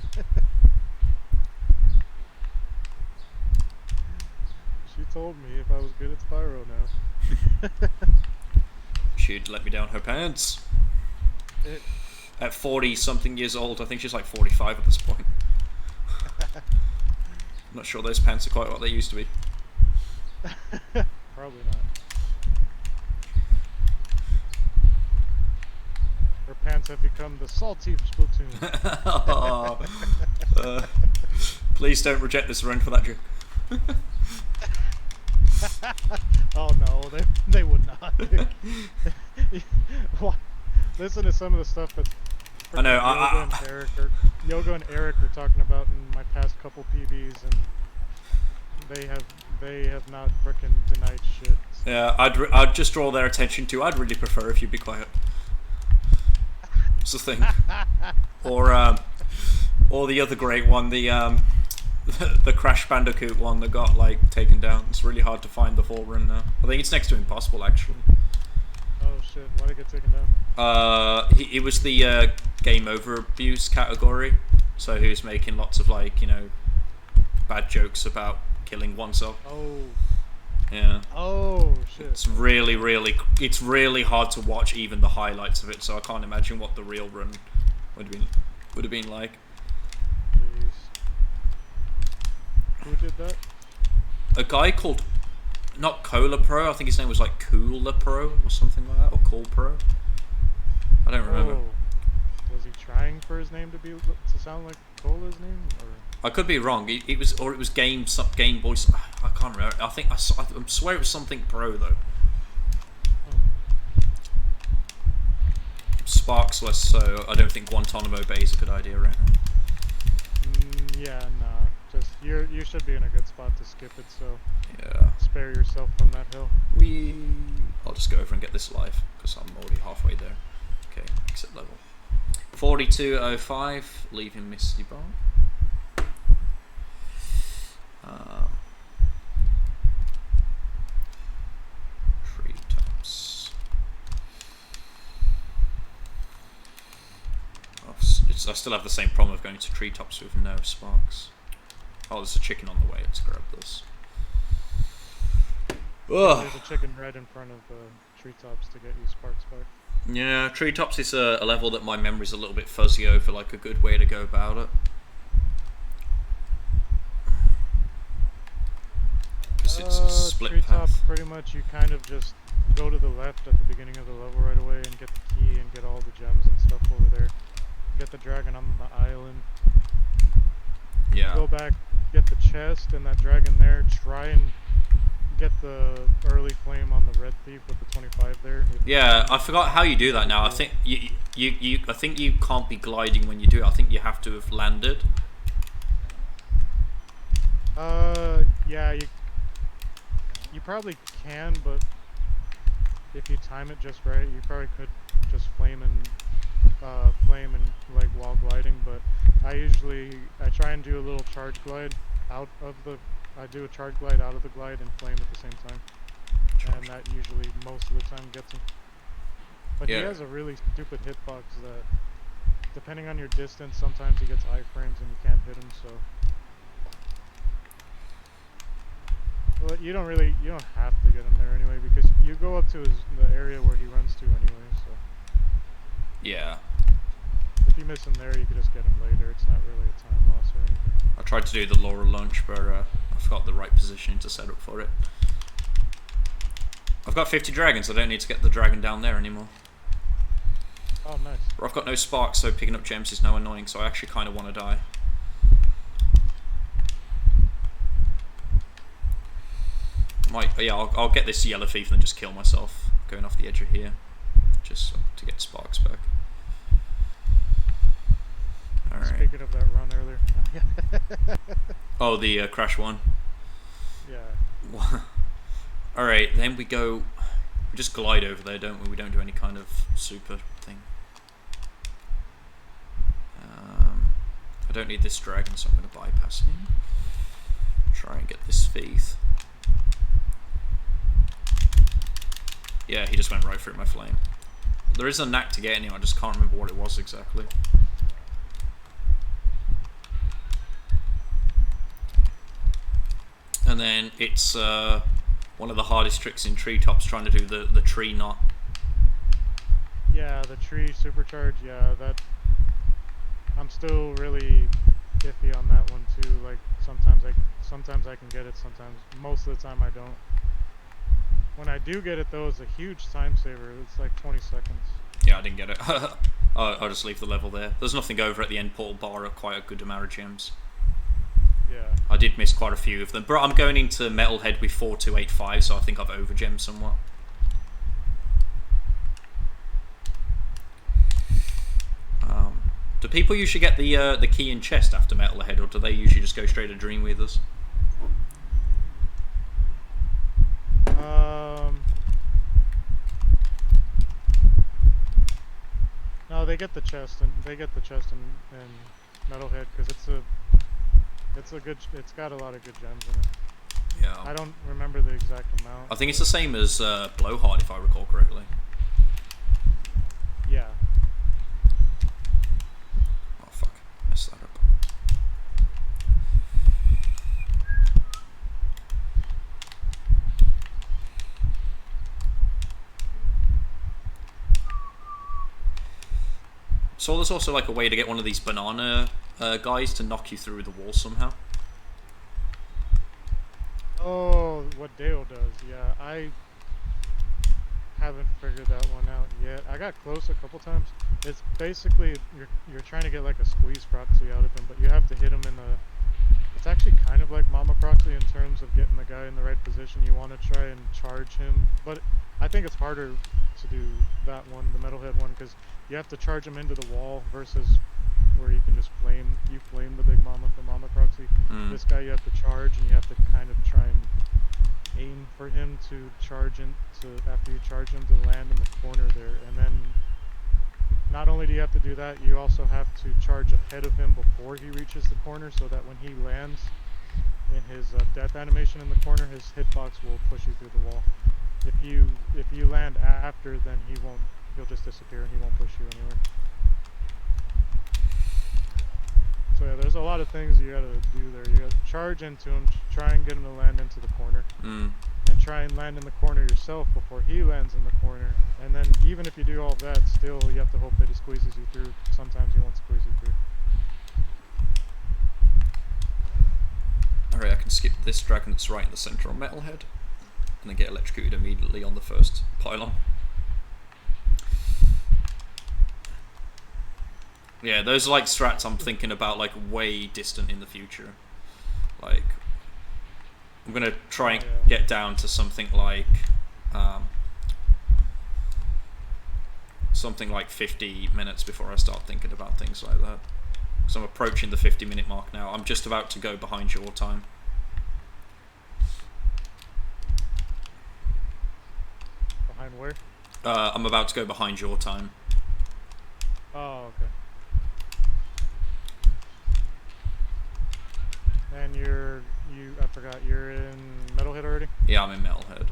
She told me if I was good at Spyro now. She'd let me down her pants. At 40 something years old, I think she's like 45 at this point. I'm not sure those pants are quite what they used to be. Probably not. Her pants have become the salty Splatoon. Please don't reject this run for that joke. Oh no, they would not. Listen to some of the stuff that I know. Yoga and Eric are talking about in my past couple PBs, and they have not frickin' denied shit. So. Yeah, I'd just draw their attention to. I'd really prefer if you'd be quiet. It's the thing. Or the other great one, the Crash Bandicoot one that got like taken down. It's really hard to find the full run now. I think it's next to impossible actually. Oh shit! Why'd it get taken down? It was the game over abuse category, so he was making lots of like bad jokes about killing oneself. Oh. Yeah. Oh shit. It's really hard to watch even the highlights of it. So I can't imagine what the real run would have been like. Jeez. Who did that? A guy called, not Cola Pro, I think his name was like Cooler Pro or something like that, or Cool Pro. I don't remember. Oh. Was he trying for his name to sound like Cola's name, or? I could be wrong. It was Game Boy. I can't remember. I swear it was something Pro though. Oh. Sparksless, so I don't think Guantanamo Bay is a good idea right now. Yeah, nah. Just you should be in a good spot to skip it. So yeah. Spare yourself from that hill. I'll just go over and get this live because I'm already halfway there. Okay, exit level. 4205, leaving Misty Bar. Treetops. I still have the same problem of going to treetops with no sparks. Oh, there's a chicken on the way. Let's grab this. Ugh. There's a chicken right in front of the treetops to get you sparks back. Yeah, treetops is a level that my memory's a little bit fuzzy over, like a good way to go about it. Because it's a split treetop, path. pretty much you kind of just go to the left at the beginning of the level right away and get the key and get all the gems and stuff over there. Get the dragon on the island. Yeah. Go back, get the chest and that dragon there. Try and get the early flame on the red thief with the 25 there. Yeah, I forgot how you do that now. I think I think you can't be gliding when you do it. I think you have to have landed. Yeah, you probably can, but if you time it just right, you probably could just flame and like while gliding. But I try and do a little charge glide out of the. I do a charge glide out of the glide and flame at the same time, and that usually most of the time gets him. But yeah. He has a really stupid hitbox that, depending on your distance, sometimes he gets iframes and you can't hit him. So. Well, you don't have to get him there anyway, because you go up to the area where he runs to anyway, so. Yeah. If you miss him there, you can just get him later. It's not really a time loss or anything. I tried to do the Laura launch, but I forgot the right position to set up for it. I've got 50 dragons, I don't need to get the dragon down there anymore. Oh, nice. But I've got no sparks, so picking up gems is now annoying, so I actually kind of want to die. I'll get this yellow thief and then just kill myself going off the edge of here, just to get sparks back. All right. Speaking of that run earlier. Oh, the crash one. Yeah. All right, then we go We just glide over there, don't we? We don't do any kind of super thing. I don't need this dragon, so I'm going to bypass him. Try and get this thief. Yeah, he just went right through my flame. There is a knack to getting him, I just can't remember what it was exactly. And then it's one of the hardest tricks in treetops, trying to do the tree knot. Yeah, the tree supercharge, yeah, that... I'm still really iffy on that one too. Like, sometimes I can get it, sometimes... Most of the time I don't. When I do get it though, it's a huge time saver. It's like 20 seconds. Yeah, I didn't get it. I'll just leave the level there. There's nothing over at the end portal bar or quite a good amount of gems. Yeah. I did miss quite a few of them. But I'm going into Metalhead with 4285, so I think I've over-gemmed somewhat. Do people usually get the key and chest after Metalhead, or do they usually just go straight to Dreamweavers? No, they get the chest and Metalhead because it's got a lot of good gems in it. Yeah. I don't remember the exact amount. I think it's the same as Blowhard, if I recall correctly. Yeah. Oh fuck, messed that up. So there's also like a way to get one of these banana guys to knock you through the wall somehow. Oh, what Dale does, yeah. I haven't figured that one out yet. I got close a couple times. It's basically you're trying to get like a squeeze proxy out of him, but you have to hit him in a... It's actually kind of like Mama proxy in terms of getting the guy in the right position. You want to try and charge him, but I think it's harder to do that one, the Metalhead one, because you have to charge him into the wall versus where you can just flame the Big Mama for Mama proxy. This guy you have to charge, and you have to kind of try and aim for him to charge after you charge him to land in the corner there. And then not only do you have to do that, you also have to charge ahead of him before he reaches the corner, so that when he lands in his death animation in the corner, his hitbox will push you through the wall. If you land after, then he'll just disappear and he won't push you anywhere. So yeah, there's a lot of things you gotta do there. You gotta charge into him, try and get him to land into the corner, and try and land in the corner yourself before he lands in the corner. And then even if you do all that, still you have to hope that he squeezes you through. Sometimes he won't squeeze you through. Alright, I can skip this dragon that's right in the centre on Metalhead, and then get electrocuted immediately on the first pylon. Yeah, those are like strats I'm thinking about like way distant in the future. Like, I'm gonna try and get down to something like 50 minutes before I start thinking about things like that. Because I'm approaching the 50-minute mark now. I'm just about to go behind your time. Behind where? I'm about to go behind your time. Oh, okay. And I forgot, you're in Metalhead already? Yeah, I'm in Metalhead.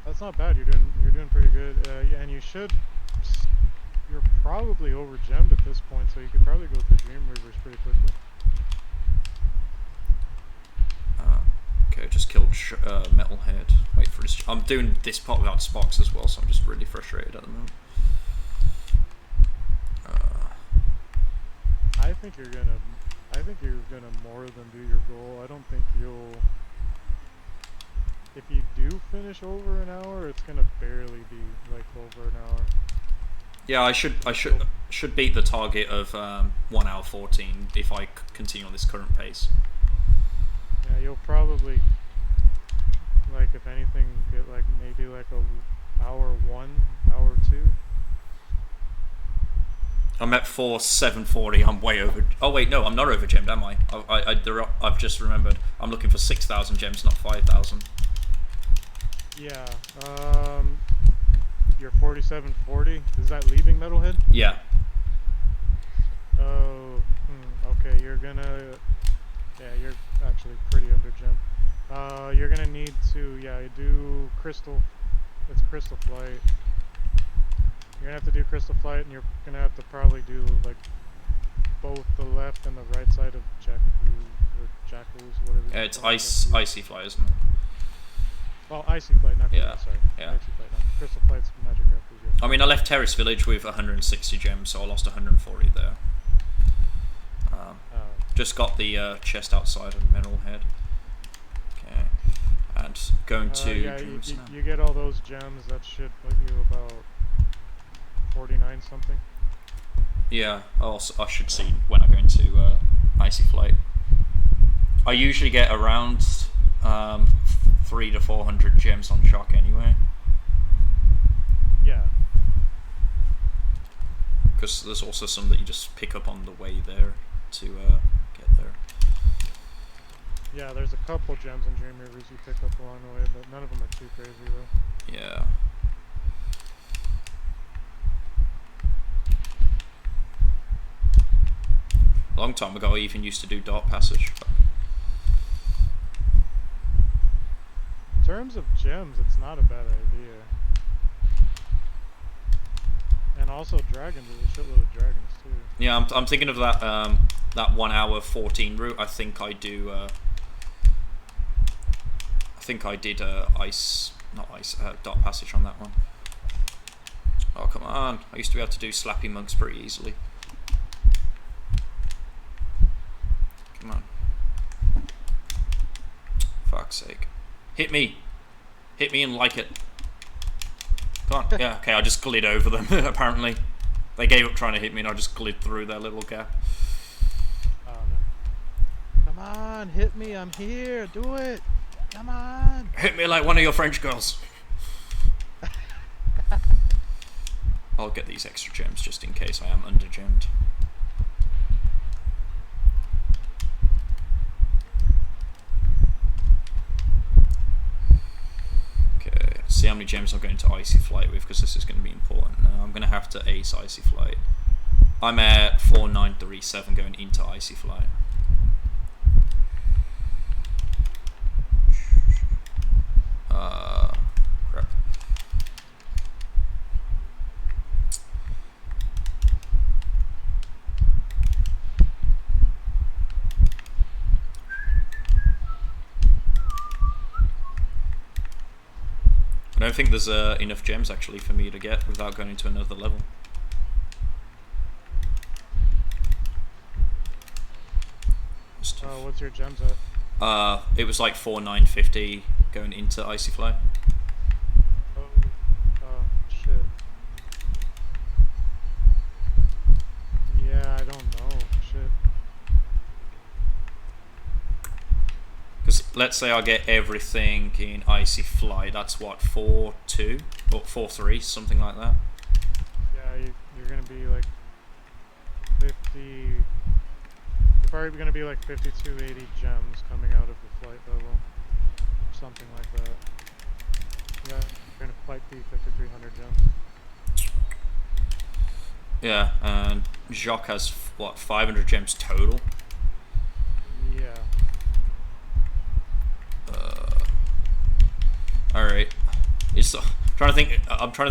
That's not bad, you're doing pretty good. Yeah, and you're probably over gemmed at this point, so you could probably go through Dreamweavers pretty quickly. Okay, just killed Metalhead. Wait for this. I'm doing this part without Spox as well, so I'm just really frustrated at the moment. I think you're gonna more than do your goal. I don't think you'll... If you do finish over an hour, it's gonna barely be like over an hour. Yeah, I should beat the target of 1 hour 14 if I continue on this current pace. Yeah, you'll probably, like, if anything, get like maybe like hour 1, hour 2. I'm at 740. I'm way over. Oh wait, no, I'm not over gemmed, am I? I've just remembered. I'm looking for 6,000 gems, not 5,000. Yeah. Your 4740, is that leaving Metalhead? Yeah. Oh, okay, you're gonna, yeah, you're actually pretty under gem. You're gonna need to, yeah, do Crystal, it's Crystal Flight. You're gonna have to do Crystal Flight, and you're gonna have to probably do, like, both the left and the right side of Jakku, or Jackals, whatever you It's call it, Jakku. icy fly, isn't it? Oh, Icy Flight, not Yeah. sorry. Yeah. Icy Flight, not Crystal Flight's Magic Jackals, yeah. I mean, I left Terrace Village with 160 gems, so I lost 140 there. Just got the chest outside of Mineral Head. Okay. And going to yeah, you get all those gems, that should put you about 49 something. Yeah, I should see when I go into Icy Flight. I usually get around 300 to 400 gems on Shock anyway. Yeah. Because there's also some that you just pick up on the way there to get there. Yeah, there's a couple gems in Dream Rivers you pick up along the way, but none of them are too crazy though. Yeah. A long time ago I even used to do Dark Passage. In terms of gems, it's not a bad idea. And also dragons, there's a shitload of dragons too. Yeah, I'm thinking of that that 1 hour 14 route. I think I do. I think I did Dark Passage on that one. Oh come on! I used to be able to do Slappy Monks pretty easily. Come on! Fuck's sake! Hit me! Hit me and like it. Come on! Yeah, okay. I just glid over them. Apparently, they gave up trying to hit me, and I just glid through their little gap. Oh no! Come on, hit me! I'm here. Do it! Come on! Hit me like one of your French girls. I'll get these extra gems just in case I am under-gemmed. Okay, see how many gems I'm going to Icy Flight with, because this is going to be important now. I'm going to have to ace Icy Flight. I'm at 4937 going into Icy Flight. Crap. I don't think there's enough gems actually for me to get without going into another level. What's your gems at? It was like 4950 going into Icy Flight. Shit. Yeah, I don't know. Shit. Because let's say I get everything in Icy Flight, that's what, 4-2 or 4-3, something like that. Yeah, you're gonna be like 50. You're probably gonna be like 5280 gems coming out of the flight level, something like that. Yeah, you're gonna flight be 5300 gems. Yeah, and Jacques has what, 500 gems total. Yeah. All right. I'm trying to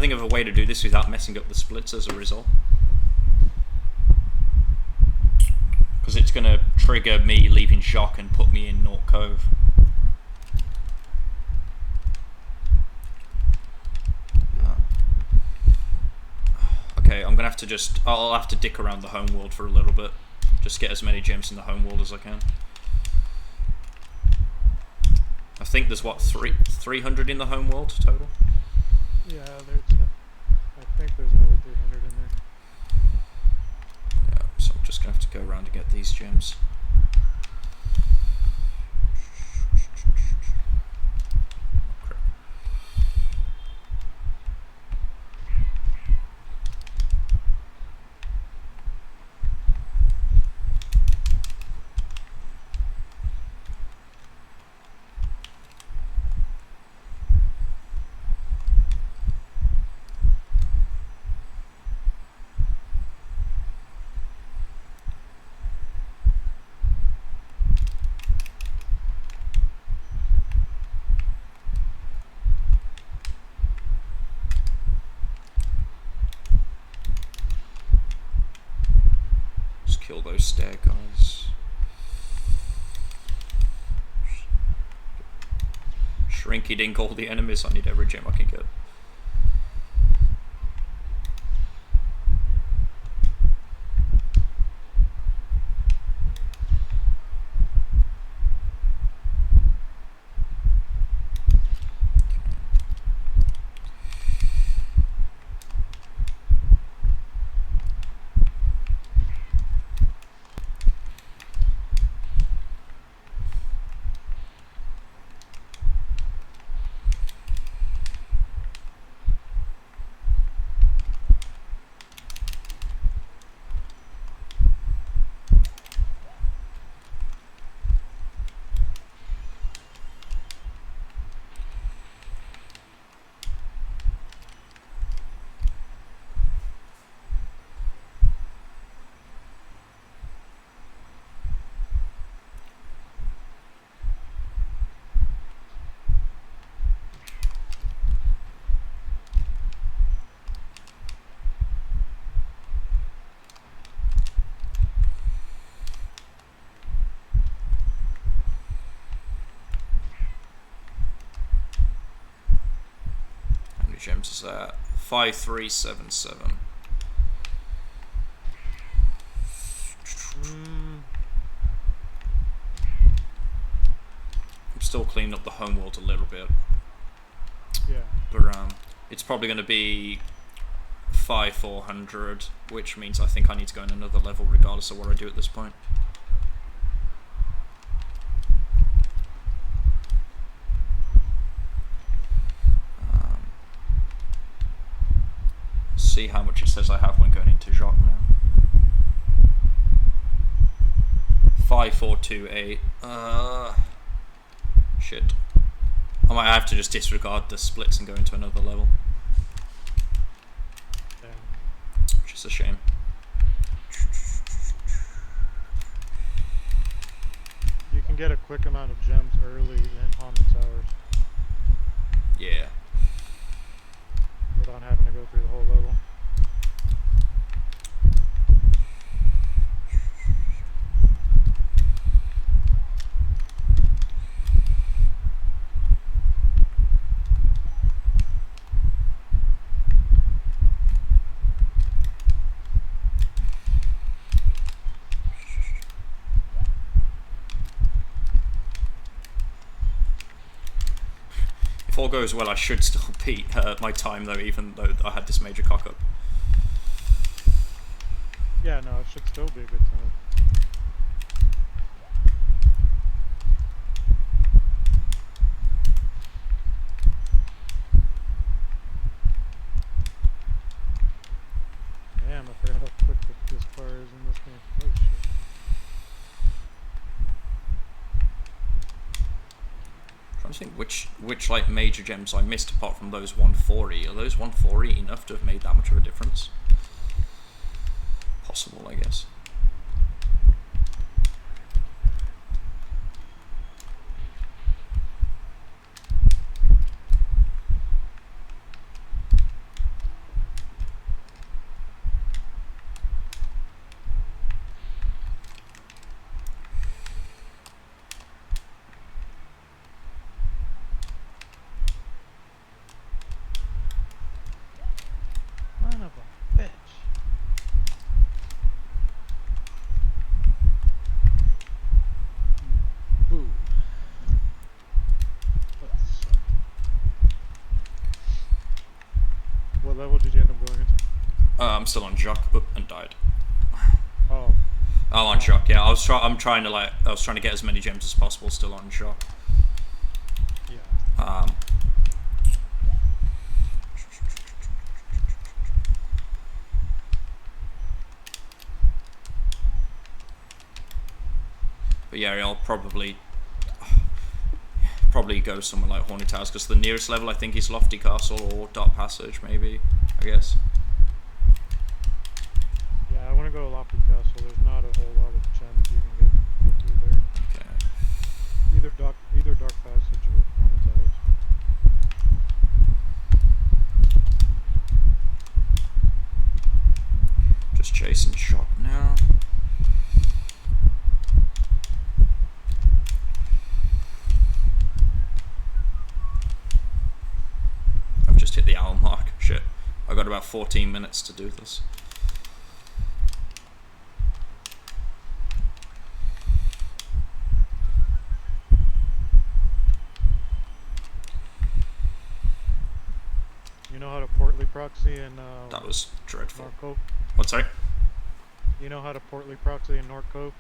think of a way to do this without messing up the splits as a result. Because it's going to trigger me leaving Jacques and put me in North Cove. Okay, I'm going to have to I'll have to dick around the homeworld for a little bit. Just get as many gems in the homeworld as I can. I think there's what, 300 in the homeworld total? Yeah, I think there's another 300 in there. Yeah, so I'm just going to have to go around to get these gems. Crap. kill those stair guys. Shrinky dink all the enemies. I need every gem I can get. Gems is that 5377. I'm still cleaning up the homeworld a little bit. Yeah. But it's probably going to be 5400, which means I think I need to go in another level regardless of what I do at this point. See how much it says I have when going into Jacques now. 5428. Shit. I might have to just disregard the splits and go into another level. Yeah. Which is a shame. You can get a quick amount of gems early in Haunted Towers. Yeah. Without having to go through the whole level. If all goes well, I should still beat my time though, even though I had this major cock up. Yeah, no, it should still be a good time. Damn, I forgot how quick this car is in this game. Oh shit. I'm trying to think which like major gems I missed apart from those 140. Are those 140 enough to have made that much of a difference? Possible, I guess. Son of a bitch. Boo. That sucked. What level did you end up going into? I'm still on Jacques. Oop, and died. Oh. Oh, on Jacques. Yeah, I'm trying to get as many gems as possible. Still on Jacques. Yeah. But yeah, I'll probably go somewhere like Haunted Towers because the nearest level I think is Lofty Castle or Dark Passage, maybe. I guess. Yeah, I want to go to Lofty Castle. There's not a whole lot of gems you can get through there. Okay. Either Dark Passage or Haunted Towers. Just chasing Jacques now. 14 minutes to do this. You know how to portly proxy in That was dreadful. North Cove? What's sorry? You know how to portly proxy in North Cove?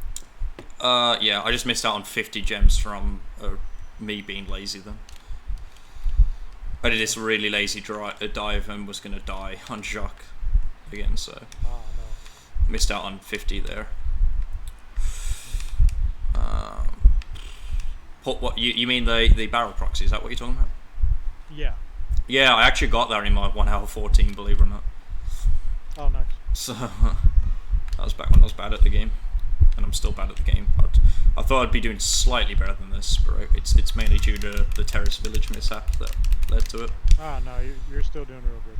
Yeah, I just missed out on 50 gems from me being lazy then. I did this really lazy dive and was going to die on Jacques again, so Oh, no. missed out on 50 there. What you mean the barrel proxy? Is that what you're talking about? Yeah. Yeah, I actually got there in my 1 hour 14, believe it or not. Oh, nice. So that was back when I was bad at the game, and I'm still bad at the game. But I thought I'd be doing slightly better than this, but it's mainly due to the terrace village mishap that led to it. Ah, no, you're still doing real good.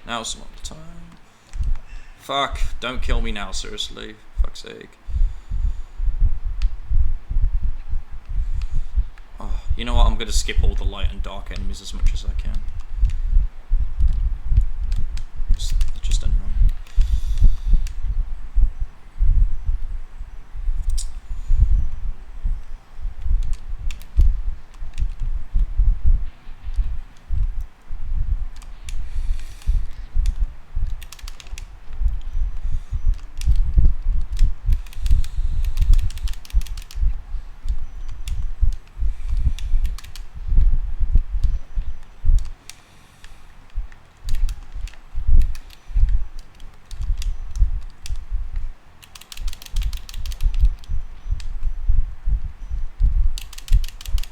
Now's not the time. Fuck, don't kill me now, seriously. Fuck's sake. Oh, you know what, I'm gonna skip all the light and dark enemies as much as I can. They're just annoying.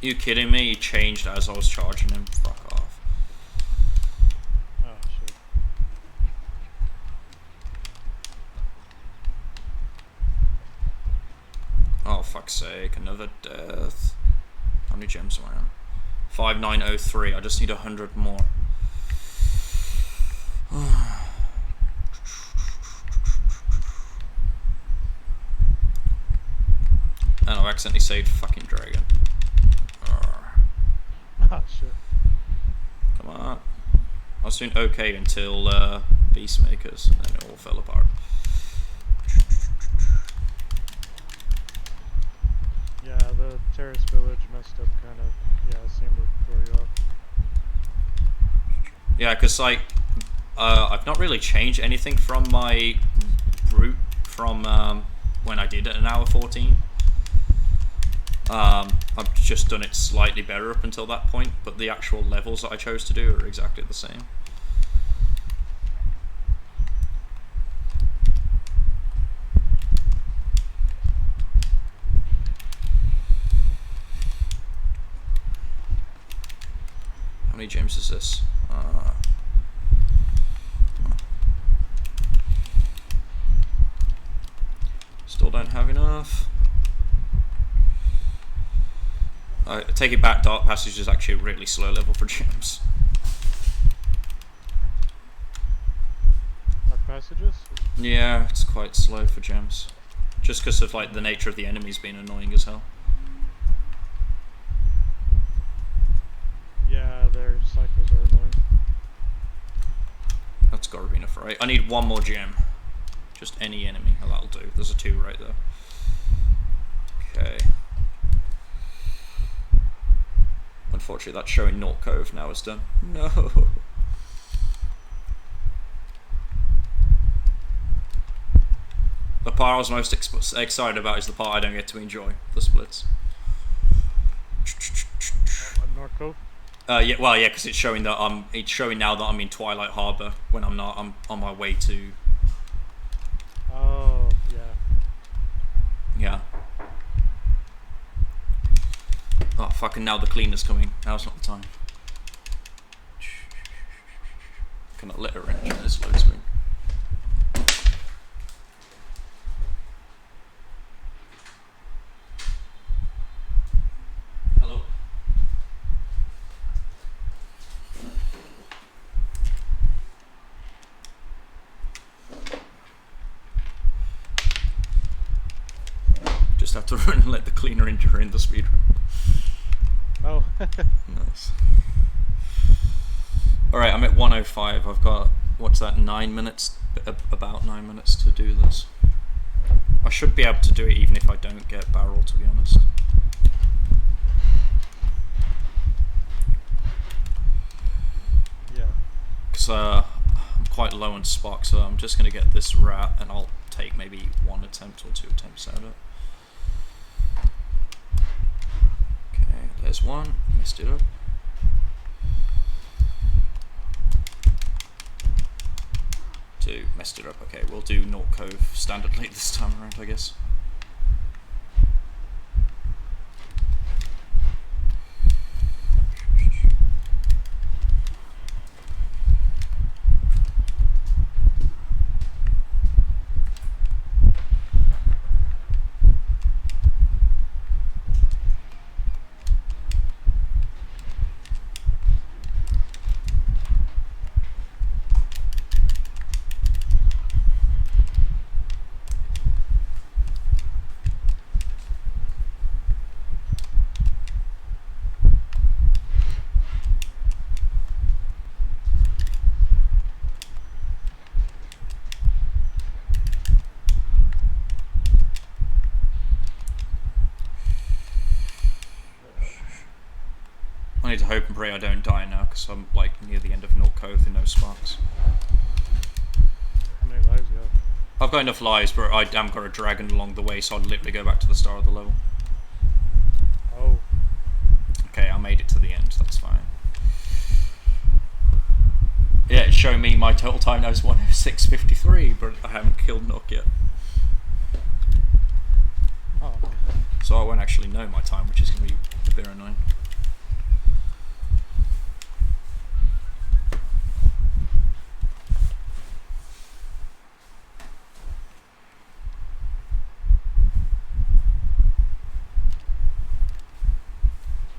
You kidding me? He changed as I was charging him. Fuck off. Oh, shit. Oh, fuck's sake. Another death. How many gems am I on? 5903. I just need 100 more. And I've accidentally saved fucking dragon. Ah, shit. Come on. I was doing okay until Beastmakers, and then it all fell apart. Yeah, the terrace village messed up kind of. Yeah, it seemed to throw you off. Yeah, because like I've not really changed anything from my route from when I did it an hour 14. I've just done it slightly better up until that point, but the actual levels that I chose to do are exactly the same. How many gems is this? Still don't have enough. I take it back, Dark Passage is actually a really slow level for gems. Dark passages? Yeah, it's quite slow for gems. Just because of like the nature of the enemies being annoying as hell. Yeah, their cycles are annoying. That's gotta be enough, right? I need one more gem. Just any enemy. Oh, that'll do. There's a 2 right there. Okay. Unfortunately, that's showing North Cove now it's done. No. The part I was most excited about is the part I don't get to enjoy. The splits. North Cove? Yeah, well, yeah, because it's showing that it's showing now that I'm in Twilight Harbor when I'm not. I'm on my way to. Oh, yeah. Yeah. Oh, fucking now the cleaner's coming. Now's not the time. Cannot let her in during this load screen. Hello. Just have to run and let the cleaner endure in the speedrun. Oh. Nice. Alright, I'm at 105. I've got, what's that, 9 minutes? About 9 minutes to do this. I should be able to do it even if I don't get barrel, to be honest. Yeah. Because I'm quite low on spark, so I'm just going to get this rat and I'll take maybe 1 attempt or 2 attempts at it. Okay, there's one. Messed it up. Two, messed it up. Okay, we'll do North Cove standardly this time around, I guess. I need to hope and pray I don't die now, because I'm like near the end of North Cove with no sparks. How many lives you have? I've got enough lives, but I am got a dragon along the way, so I'll literally go back to the start of the level. Oh. Okay, I made it to the end, that's fine. Yeah, it's showing me my total time now is 106.53, but I haven't killed Nook yet. Oh. So I won't actually know my time, which is going to be a bit annoying.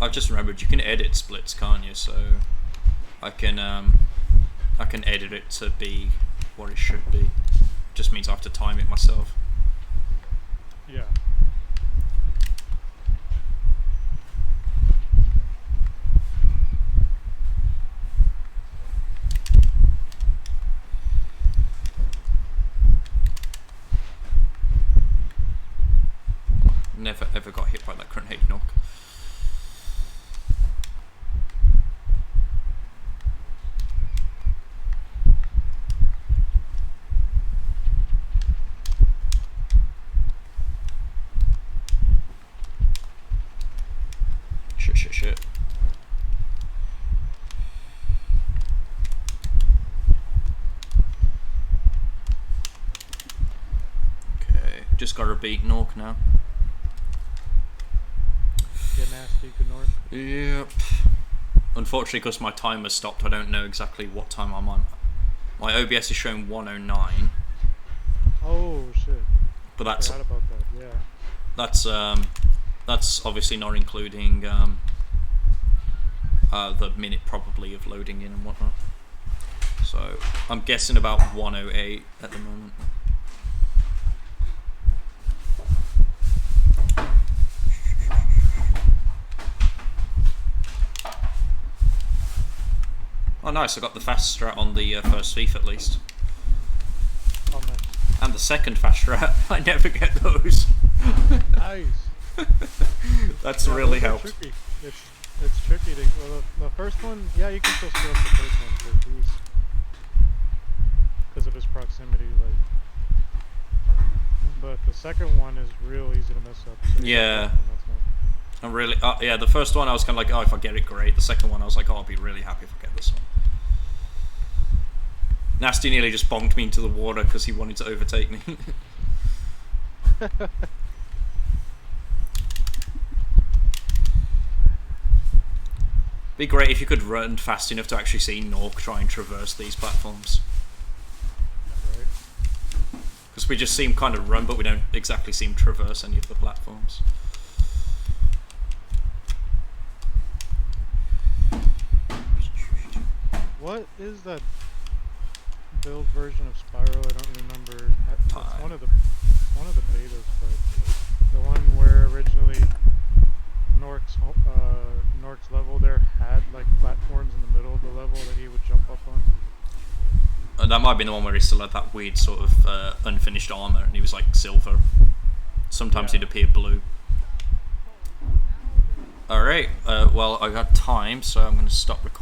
I've just remembered you can edit splits, can't you? So I can edit it to be what it should be. Just means I have to time it myself. Yeah. Never ever got hit by that grenade knock. Shit. Okay, just gotta beat Nork now. Get nasty, good north. Yep. Unfortunately, because my timer stopped, I don't know exactly what time I'm on. My OBS is showing 109. Oh shit. But that's I forgot about that, yeah. That's obviously not including the minute probably of loading in and whatnot. So I'm guessing about 108 at the moment. Oh nice, I got the fast strat on the first thief at least. Oh nice. And the second fast strat, I never get those. Nice. That's Yeah, really those are helped. tricky. It's tricky to. Well, the first one, yeah, you can still screw up the first one because of his proximity, like. But the second one is real easy to mess up. So Yeah. that's not. I'm really, yeah, the first one I was kind of like, oh, if I get it, great. The second one I was like, oh, I'll be really happy if I get this one. Nasty nearly just bonked me into the water because he wanted to overtake me. Be great if you could run fast enough to actually see Nork try and traverse these platforms. Right. Because we just see him kind of run, but we don't exactly see him traverse any of the platforms. What is that build version of Spyro? I don't remember. It's one of the betas, but The one where originally Nork's level there had like platforms in the middle of the level that he would jump up on. That might have been the one where he still had that weird sort of unfinished armor, and he was like silver. Sometimes he'd appear blue. Alright, well, I got time, so I'm going to stop recording.